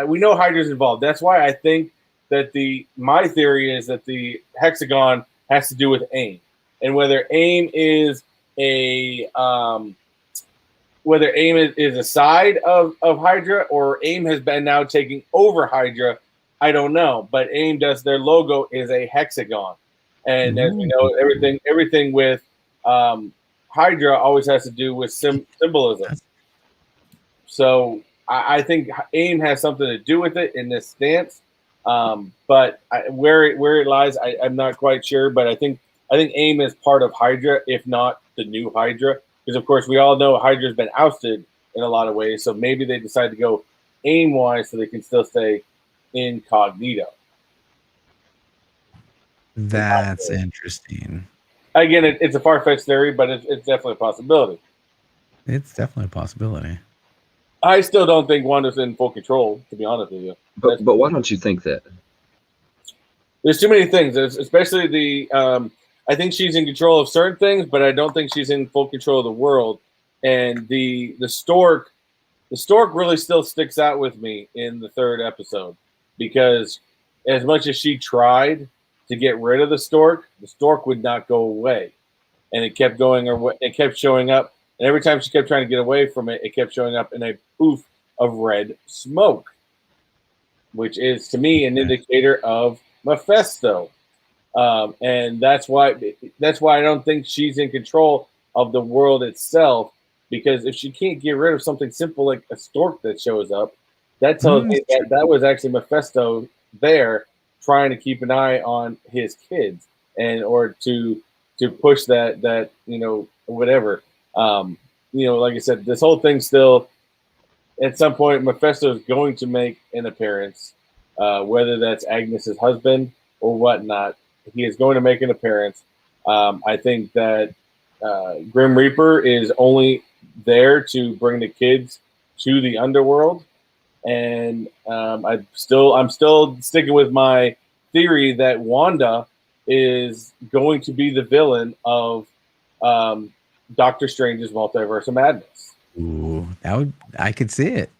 we know Hydra's involved. That's why I think that my theory is that the hexagon has to do with AIM, and whether AIM is a side of Hydra, or AIM has been now taking over Hydra, I don't know. But AIM their logo is a hexagon, and as we know, everything with Hydra always has to do with symbolism. So I think AIM has something to do with it in this stance. But where it lies, I'm not quite sure. But I think AIM is part of Hydra, if not the new Hydra, because of course we all know Hydra's been ousted in a lot of ways. So maybe they decide to go AIM-wise so they can still stay incognito. That's interesting. Again, it's a far-fetched theory, but it's definitely a possibility. It's definitely a possibility. I still don't think Wanda's in full control, to be honest with you. But why don't you think that? There's too many things, especially I think she's in control of certain things, but I don't think she's in full control of the world. And the stork really still sticks out with me in the third episode, because as much as she tried to get rid of the stork would not go away, and it kept going away. It kept showing up, and every time she kept trying to get away from it, it kept showing up in a poof of red smoke, which is to me an indicator of Mephisto. And that's why I don't think she's in control of the world itself, because if she can't get rid of something simple like a stork that shows up, that tells me that was actually Mephisto there trying to keep an eye on his kids, and or to push that whatever. Like I said, this whole thing still, at some point, Mephisto is going to make an appearance, whether that's Agnes's husband or whatnot. He is going to make an appearance. I think that Grim Reaper is only there to bring the kids to the underworld, and I'm still sticking with my theory that Wanda is going to be the villain of Doctor Strange's Multiverse of Madness. Ooh, I could see it.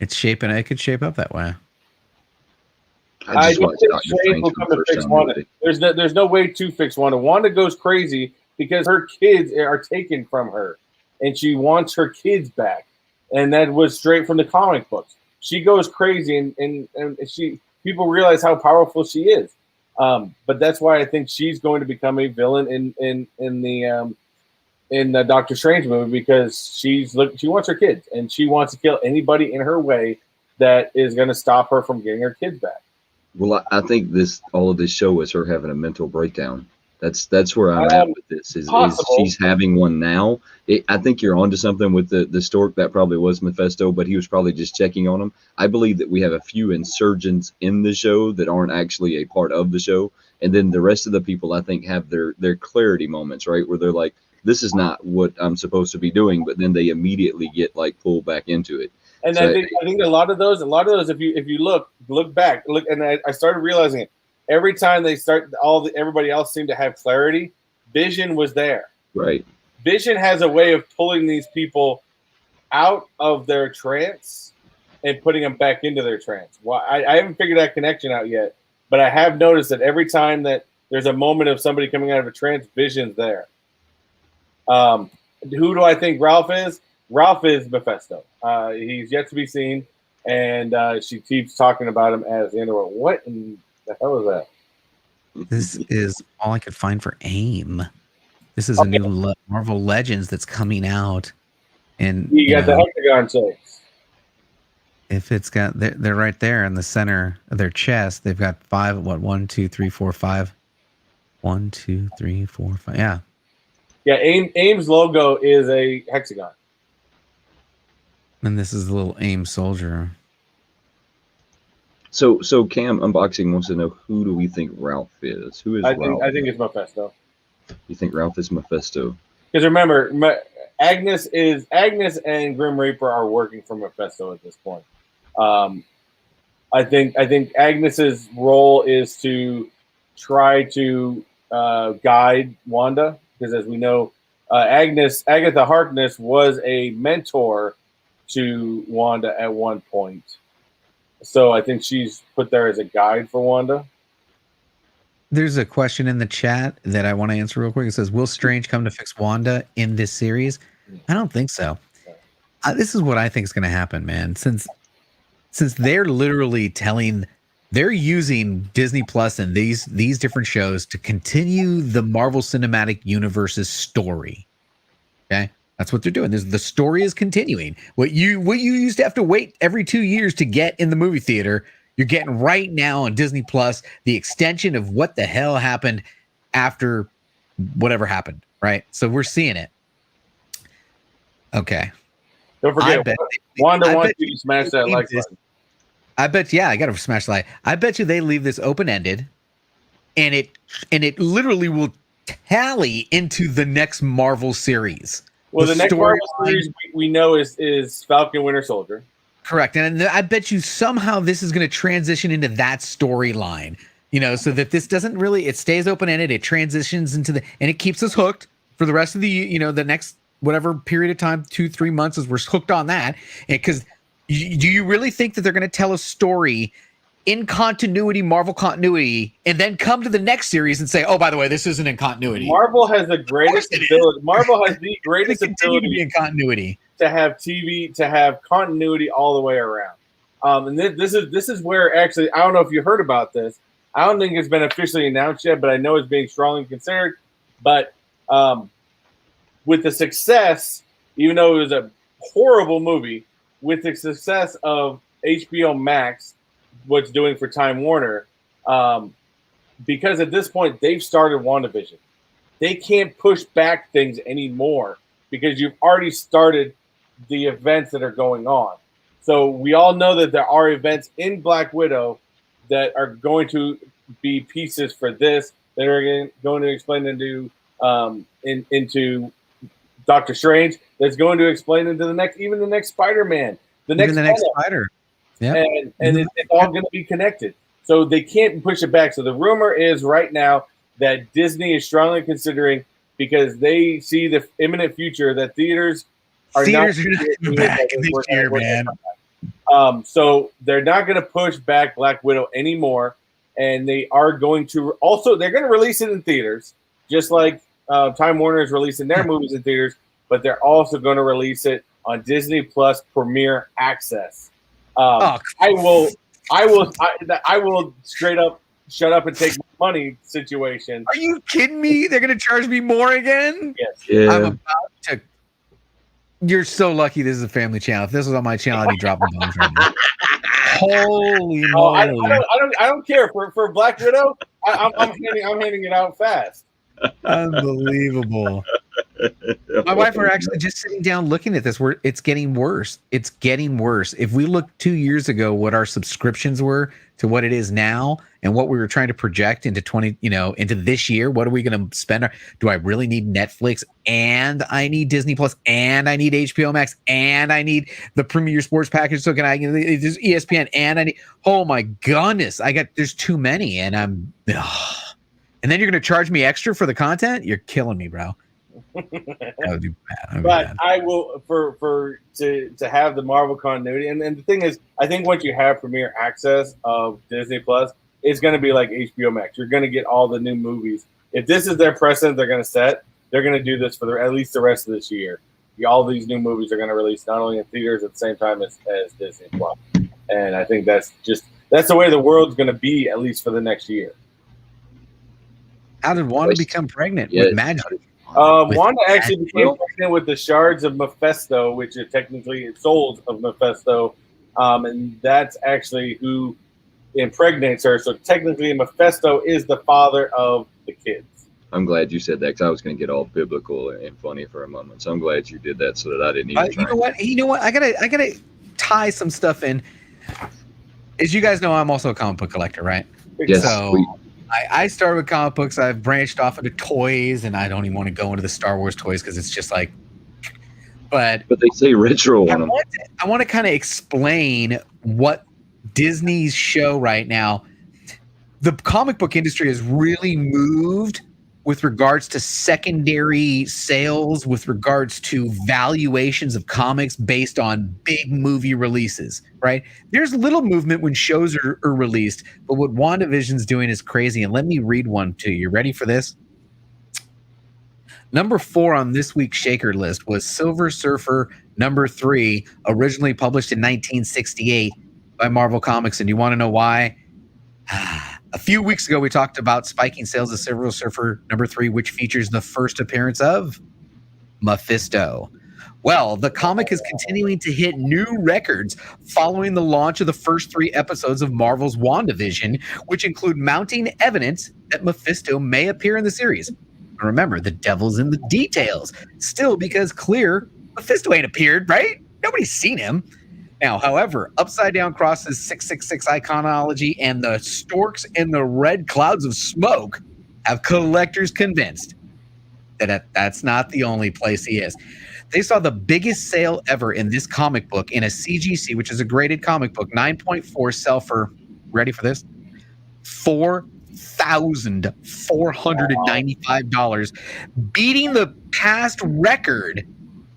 It could shape up that way. I don't think Strange will come to fix Wanda. There's no way to fix Wanda. Wanda goes crazy because her kids are taken from her, and she wants her kids back. And that was straight from the comic books. She goes crazy, and people realize how powerful she is. But that's why I think she's going to become a villain in the Doctor Strange movie, because she wants her kids, and she wants to kill anybody in her way that is going to stop her from getting her kids back. Well, I think all of this show is her having a mental breakdown. That's where I'm at with this. Is she's having one now? I think you're onto something with the stork. That probably was Mephisto, but he was probably just checking on him. I believe that we have a few insurgents in the show that aren't actually a part of the show, and then the rest of the people, I think, have their clarity moments, right, where they're like, "This is not what I'm supposed to be doing," but then they immediately get like pulled back into it. And so I think a lot of those, if you look back, and I started realizing it. Every time they start, everybody else seemed to have clarity. Vision was there. Right. Vision has a way of pulling these people out of their trance and putting them back into their trance. Well, I haven't figured that connection out yet, but I have noticed that every time that there's a moment of somebody coming out of a trance, Vision's there. Who do I think Ralph is? Ralph is Mephisto. He's yet to be seen, and she keeps talking about him as the underworld. What in the hell is that? This is all I could find for AIM. This is a new Marvel Legends that's coming out, and you got the hexagon shapes. If it's got, they're right there in the center of their chest. They've got 5. What? 1, 2, 3, 4, 5. 1, 2, 3, 4, 5. Yeah. Yeah. AIM's logo is a hexagon. And this is the little AIM soldier. So Cam Unboxing wants to know, who do we think Ralph is? Who is Ralph? I think it's Mephisto. You think Ralph is Mephisto? Because remember, Agnes and Grim Reaper are working for Mephisto at this point. I think Agnes's role is to try to guide Wanda, because as we know, Agatha Harkness was a mentor to Wanda at one point. So I think she's put there as a guide for Wanda. There's a question in the chat that I want to answer real quick. It says, will Strange come to fix Wanda in this series? I don't think so. This is what I think is going to happen, man. Since they're literally they're using Disney Plus and these different shows to continue the Marvel Cinematic Universe's story. Okay? That's what they're doing. The story is continuing. What you used to have to wait every 2 years to get in the movie theater, you're getting right now on Disney Plus, the extension of what the hell happened after whatever happened, right? So we're seeing it. Okay. Don't forget, Wanda wants you to smash that like button. I bet, I got to smash the like. I bet you they leave this open-ended, and it literally will tally into the next Marvel series. Well, the next Marvel series we know is Falcon Winter Soldier. Correct. And I bet you somehow this is going to transition into that storyline, so that this doesn't really, it stays open-ended, it transitions into and it keeps us hooked for the rest of the, the next whatever period of time, 2-3 months, as we're hooked on that. Because do you really think that they're going to tell a story in continuity, Marvel continuity, and then come to the next series and say, "Oh, by the way, this isn't in continuity"? Marvel has the greatest ability. Marvel has the greatest ability to be in continuity, to have TV, to have continuity all the way around. And this is where actually, I don't know if you heard about this. I don't think it's been officially announced yet, but I know it's being strongly considered. But with the success, even though it was a horrible movie, with the success of HBO Max, what's doing for Time Warner, because at this point they've started WandaVision. They can't push back things anymore because you've already started the events that are going on. So we all know that there are events in Black Widow that are going to be pieces for this, that are going to explain into Doctor Strange, that's going to explain into the next Spider-Man, the next Spider. Yeah, and it's all going to be connected. So they can't push it back. So the rumor is right now that Disney is strongly considering, because they see the imminent future, that theaters are not back this year, man. So they're not going to push back Black Widow anymore, and they are going to also, they're going to release it in theaters, just like Time Warner is releasing their movies in theaters, but they're also going to release it on Disney Plus Premier Access. I will straight up shut up and take my money situation. Are you kidding me? They're going to charge me more again? Yes. Yeah. I'm about to. You're so lucky this is a family channel. If this was on my channel, I'd be dropping bombs right now. Holy moly! I don't care for Black Widow. I'm handing it out fast. Unbelievable. My wife are actually just sitting down looking at this. It's getting worse. It's getting worse. If we look 2 years ago, what our subscriptions were to what it is now, and what we were trying to project into into this year, what are we going to spend? Do I really need Netflix, and I need Disney Plus, and I need HBO Max, and I need the Premier Sports package? So can I get ESPN, and I need? Oh my goodness, there's too many, and and then you're going to charge me extra for the content? You're killing me, bro. That would be bad. But I will to have the Marvel continuity, and the thing is, I think once you have Premier Access of Disney Plus, it's going to be like HBO Max. You're going to get all the new movies. If this is their precedent they're going to set, they're going to do this for at least the rest of this year. All these new movies are going to release not only in theaters at the same time as Disney Plus, and I think that's the way the world's going to be, at least for the next year. How did Wanda become pregnant with magic? Wanda actually became pregnant with the shards of Mephisto, which are technically souls of Mephisto, and that's actually who impregnates her. So technically, Mephisto is the father of the kids. I'm glad you said that, because I was going to get all biblical and funny for a moment. So I'm glad you did that, so that I didn't even try. You know what? I gotta tie some stuff in. As you guys know, I'm also a comic book collector, right? Yes. So I started with comic books. I've branched off into toys, and I don't even want to go into the Star Wars toys because it's just like. But they say retro on them. I want to kind of explain what Disney's show right now. The comic book industry has really moved with regards to secondary sales, with regards to valuations of comics based on big movie releases, right? There's little movement when shows are released, but what WandaVision's doing is crazy. And let me read one to you. You ready for this? Number 4 on this week's Shaker list was Silver Surfer #3, originally published in 1968 by Marvel Comics. And you want to know why? A few weeks ago, we talked about spiking sales of Silver Surfer #3, which features the first appearance of Mephisto. Well, the comic is continuing to hit new records following the launch of the first 3 episodes of Marvel's WandaVision, which include mounting evidence that Mephisto may appear in the series. Remember, the devil's in the details. Still, because clear, Mephisto ain't appeared, right? Nobody's seen him. Now, however, Upside Down Cross's 666 iconology and the storks in the red clouds of smoke have collectors convinced that that's not the only place he is. They saw the biggest sale ever in this comic book in a CGC, which is a graded comic book, 9.4, sell for, ready for this? $4,495, beating the past record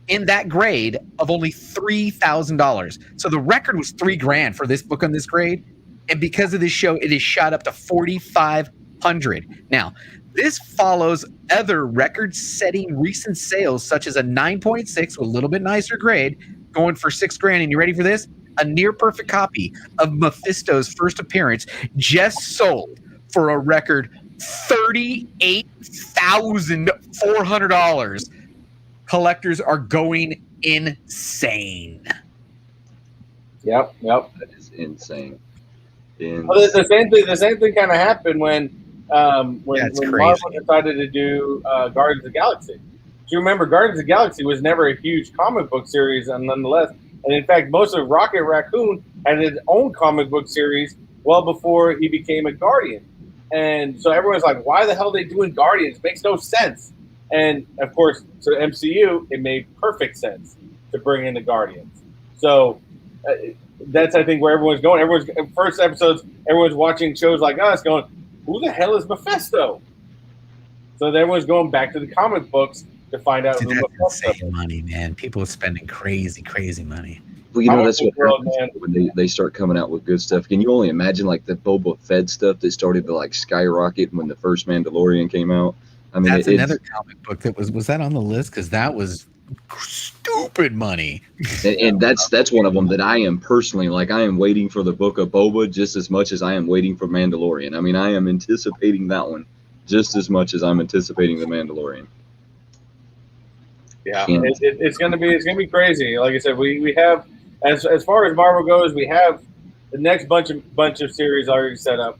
in that grade of only $3,000. So the record was $3,000 for this book on this grade, and because of this show, it is shot up to $4,500. Now, this follows other record-setting recent sales, such as a 9.6 with a little bit nicer grade, going for $6,000. And you ready for this? A near-perfect copy of Mephisto's first appearance just sold for a record $38,400. Collectors are going insane. Yep. That is insane. Well, the same thing kind of happened when Marvel decided to do Guardians of the Galaxy. Do you remember Guardians of the Galaxy was never a huge comic book series, and nonetheless, and in fact, most of Rocket Raccoon had his own comic book series well before he became a Guardian. And so everyone's like, why the hell are they doing Guardians? It makes no sense. And of course, to the MCU, it made perfect sense to bring in the Guardians. So that's, I think, where everyone's going. Everyone's first episodes, everyone's watching shows like us going, who the hell is Mephisto? So everyone's going back to the comic books to find out who Mephisto is. Money, man. People are spending crazy money. Well, you know, that's what happens when they start coming out with good stuff. Can you only imagine like the Boba Fett stuff that started to like skyrocket when the first Mandalorian came out? I mean, that's another comic book that was that on the list? Because that was stupid money. And that's one of them that I am personally, like, I am waiting for the book of Boba just as much as I am waiting for Mandalorian. I mean, I am anticipating that one just as much as I'm anticipating the Mandalorian. Yeah, it's gonna be crazy. Like I said, we have, as far as Marvel goes, we have the next bunch of series already set up.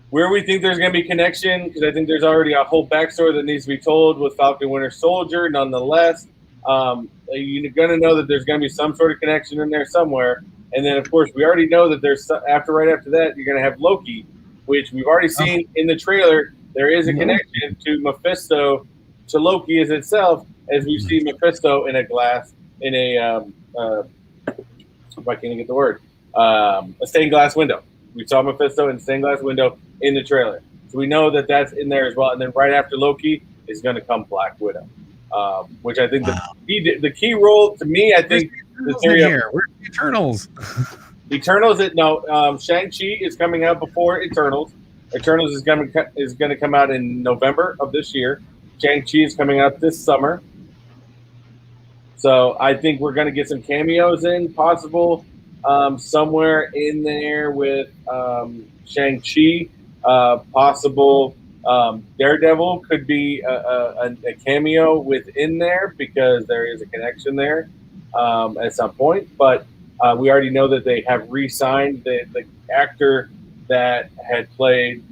Where we think there's going to be connection, because I think there's already a whole backstory that needs to be told with Falcon Winter Soldier. Nonetheless, you're going to know that there's going to be some sort of connection in there somewhere. And then, of course, we already know that there's right after that, you're going to have Loki, which we've already seen in the trailer. There is a connection to Mephisto, to Loki as itself, as we see Mephisto in a glass, in a why can't I get the word? A stained glass window. We saw Mephisto in a stained glass window in the trailer. So we know that that's in there as well. And then right after Loki is going to come Black Widow, which I think the key role to me, I think the theory here. Where's the Eternals? Eternals, Shang-Chi is coming out before Eternals. Eternals is going to come out in November of this year. Shang-Chi is coming out this summer. So I think we're going to get some cameos in, possible somewhere in there with Shang-Chi. Possible Daredevil could be a cameo within there, because there is a connection there at some point. But we already know that they have re-signed the actor that had played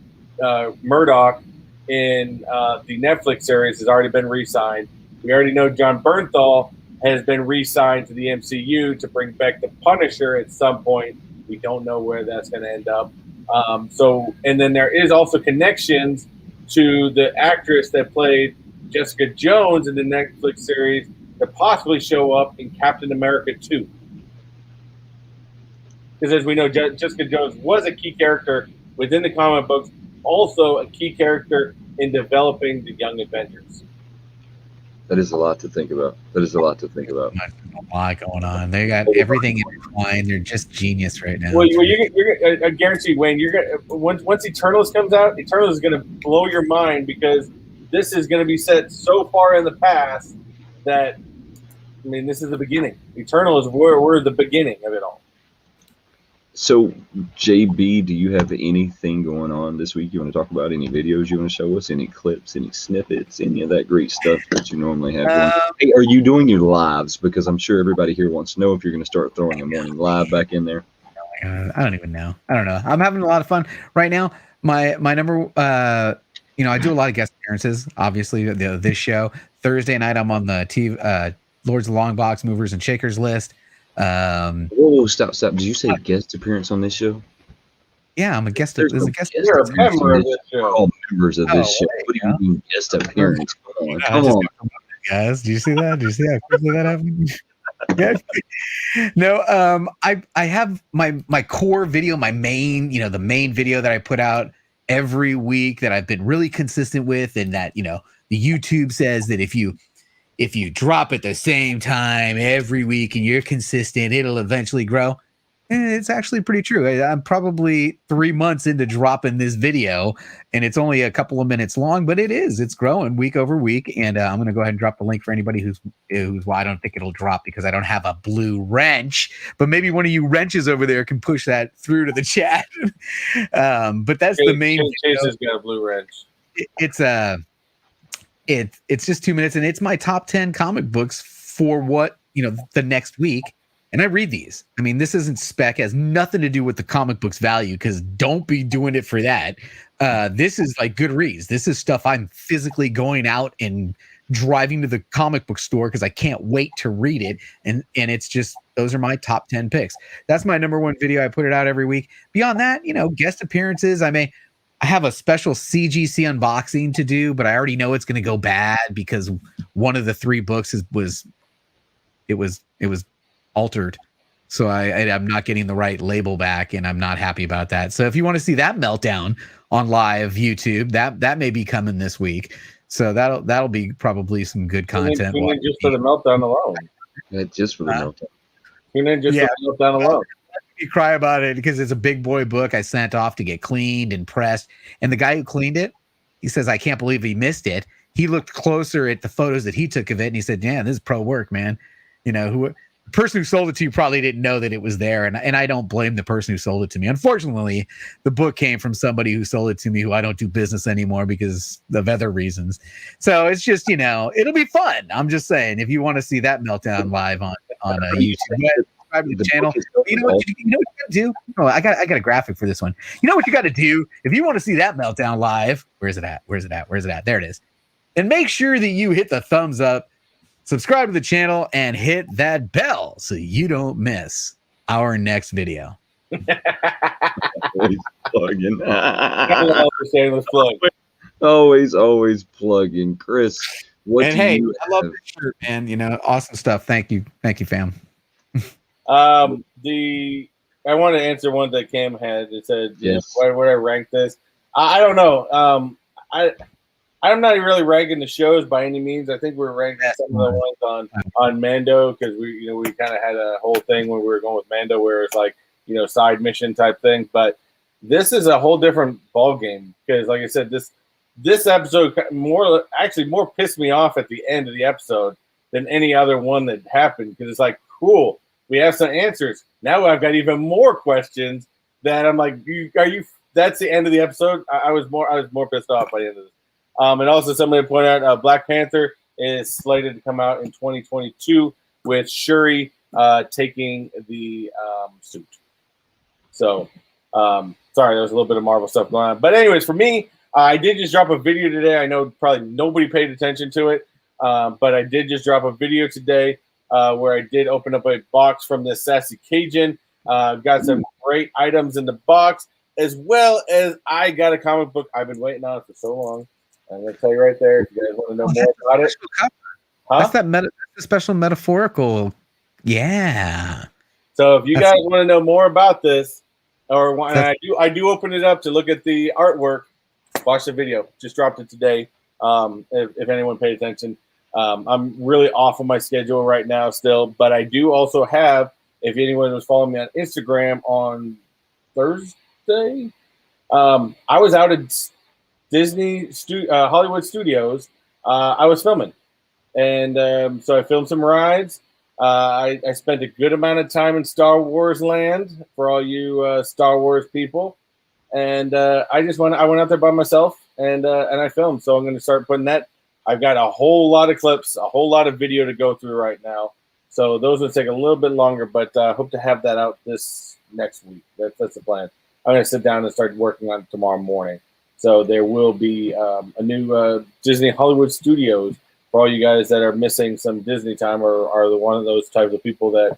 Murdoch in the Netflix series has already been re-signed. We already know John Bernthal has been re-signed to the MCU to bring back the Punisher at some point. We don't know where that's going to end up. And then there is also connections to the actress that played Jessica Jones in the Netflix series to possibly show up in Captain America 2. Because as we know, Jessica Jones was a key character within the comic books, also a key character in developing the Young Avengers. That is a lot to think about. There's a lot going on. They got everything intertwined. They're just genius right now. Well, I guarantee, Wayne, once Eternals comes out, Eternals is going to blow your mind, because this is going to be set so far in the past that, I mean, this is the beginning. Eternals, we're the beginning of it all. So, JB, do you have anything going on this week you want to talk about? Any videos you want to show us? Any clips, any snippets, any of that great stuff that you normally have going? Hey, are you doing your lives? Because I'm sure everybody here wants to know if you're going to start throwing a morning live back in there. I don't even know. I don't know. I'm having a lot of fun right now. My number, I do a lot of guest appearances. Obviously, this show Thursday night, I'm on the TV, Lords of the Long Box Movers and Shakers list. Whoa, stop. Did you say guest appearance on this show? Yeah, I'm a guest. You're a member of this show. We're all members of this show. What do you mean guest appearance? Come on. Guys, do you see that? Do you see how quickly that happened? No, I have my core video, my main, the main video that I put out every week that I've been really consistent with, and that, the YouTube says that if you if you drop at the same time every week and you're consistent, it'll eventually grow. And it's actually pretty true. I'm probably 3 months into dropping this video, and it's only a couple of minutes long, but it's growing week over week. And I'm going to go ahead and drop the link for anybody who's well, I don't think it'll drop because I don't have a blue wrench, but maybe one of you wrenches over there can push that through to the chat. But that's the main. Chase has got a blue wrench. It's just 2 minutes, and it's my top 10 comic books for the next week. And I read these. I mean, this isn't spec, has nothing to do with the comic book's value, because don't be doing it for that. This is like good reads. This is stuff I'm physically going out and driving to the comic book store because I can't wait to read it. And it's just, those are my top 10 picks. That's my number one video. I put it out every week. Beyond that, guest appearances. I have a special CGC unboxing to do, but I already know it's going to go bad because one of the 3 books was altered, so I'm not getting the right label back, and I'm not happy about that. So if you want to see that meltdown on live YouTube, that may be coming this week. So that'll be probably some good content. Just for the meltdown alone. Yeah, just for the meltdown. For the meltdown alone. You cry about it because it's a big boy book I sent off to get cleaned and pressed, and the guy who cleaned it, he says, I can't believe he missed it. He looked closer at the photos that he took of it, and he said, "Yeah, this is pro work, man." The person who sold it to you probably didn't know that it was there. And I don't blame the person who sold it to me. Unfortunately, the book came from somebody who sold it to me who I don't do business anymore because of other reasons. So it's just, it'll be fun. I'm just saying, if you want to see that meltdown live on YouTube, subscribe to the channel. You know what you got to do? Oh, I got a graphic for this one. You know what you got to do? If you want to see that meltdown live, where's it at? There it is. And make sure that you hit the thumbs up, subscribe to the channel, and hit that bell so you don't miss our next video. Always plugging. Always plugging. Chris, I love your shirt, man. Awesome stuff. Thank you, fam. I want to answer one that Cam had. It said, yes. Where would I rank this? I don't know. I'm not really ranking the shows by any means. I think we're ranking some of the ones on Mando because we kind of had a whole thing when we were going with Mando where it's like side mission type thing. But this is a whole different ball game because, like I said, this episode more pissed me off at the end of the episode than any other one that happened because it's like, cool, we have some answers. Now I've got even more questions that I'm like, that's the end of the episode. I was more pissed off by the end of this. And also somebody pointed out Black Panther is slated to come out in 2022 with Shuri taking the suit. So, sorry, there was a little bit of Marvel stuff going on. But anyways, for me, I did just drop a video today. I know probably nobody paid attention to it, but I did just drop a video today where I did open up a box from the Sassy Cajun. Got some great items in the box, as well as I got a comic book I've been waiting on for so long. I'm going to tell you right there if you guys want to know more about it. Huh? That's that's a special metaphorical. Yeah. So if you guys want to know more about this, I do open it up to look at the artwork, watch the video. Just dropped it today. If anyone paid attention. I'm really off of my schedule right now still, but I do also have, if anyone was following me on Instagram on Thursday, I was out at Disney Hollywood Studios. I was filming, and so I filmed some rides. I spent a good amount of time in Star Wars land for all you Star Wars people, and I went out there by myself and I filmed. So I'm going to start putting that. I've got a whole lot of clips, a whole lot of video to go through right now. So those will take a little bit longer, but I hope to have that out this next week. That's the plan. I'm going to sit down and start working on it tomorrow morning. So there will be a new Disney Hollywood Studios for all you guys that are missing some Disney time or are the one of those types of people that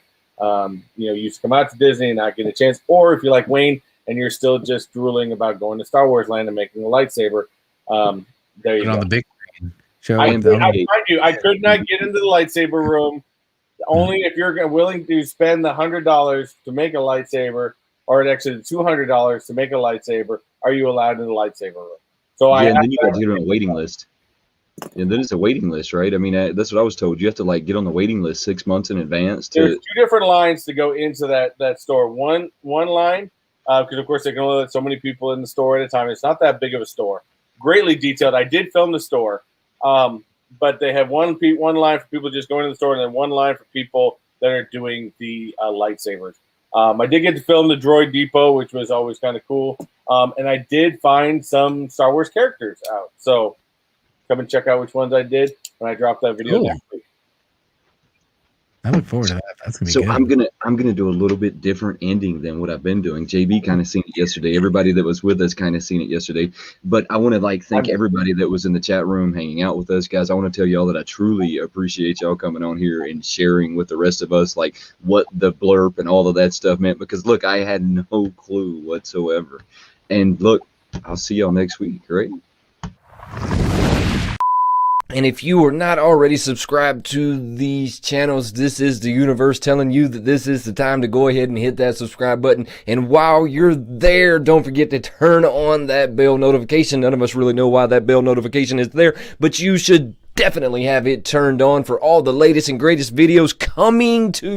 used to come out to Disney and not get a chance. Or if you're like Wayne and you're still just drooling about going to Star Wars land and making a lightsaber, there you go. On the big screen. I could not get into the lightsaber room. Only if you're willing to spend the $100 to make a lightsaber, or actually the $200 to make a lightsaber, are you allowed in the lightsaber room? So and then you got to get on a waiting list. And then it's a waiting list, right? I mean, that's what I was told. You have to like get on the waiting list 6 months in advance. There's two different lines to go into that store. One line, because of course they can only let so many people in the store at a time. It's not that big of a store. Greatly detailed. I did film the store, but they have one line for people just going to the store, and then one line for people that are doing the lightsabers. I did get to film the Droid Depot, which was always kind of cool, and I did find some Star Wars characters out. So come and check out which ones I did when I dropped that video next week. I look forward to that. That's gonna be so good. I'm gonna do a little bit different ending than what I've been doing. JB kind of seen it yesterday. Everybody that was with us kind of seen it yesterday. But I want to like thank everybody that was in the chat room hanging out with us, guys. I want to tell y'all that I truly appreciate y'all coming on here and sharing with the rest of us like what the blurb and all of that stuff meant. Because look, I had no clue whatsoever. And look, I'll see y'all next week, right? And if you are not already subscribed to these channels, this is the universe telling you that this is the time to go ahead and hit that subscribe button. And while you're there, don't forget to turn on that bell notification. None of us really know why that bell notification is there, but you should definitely have it turned on for all the latest and greatest videos coming to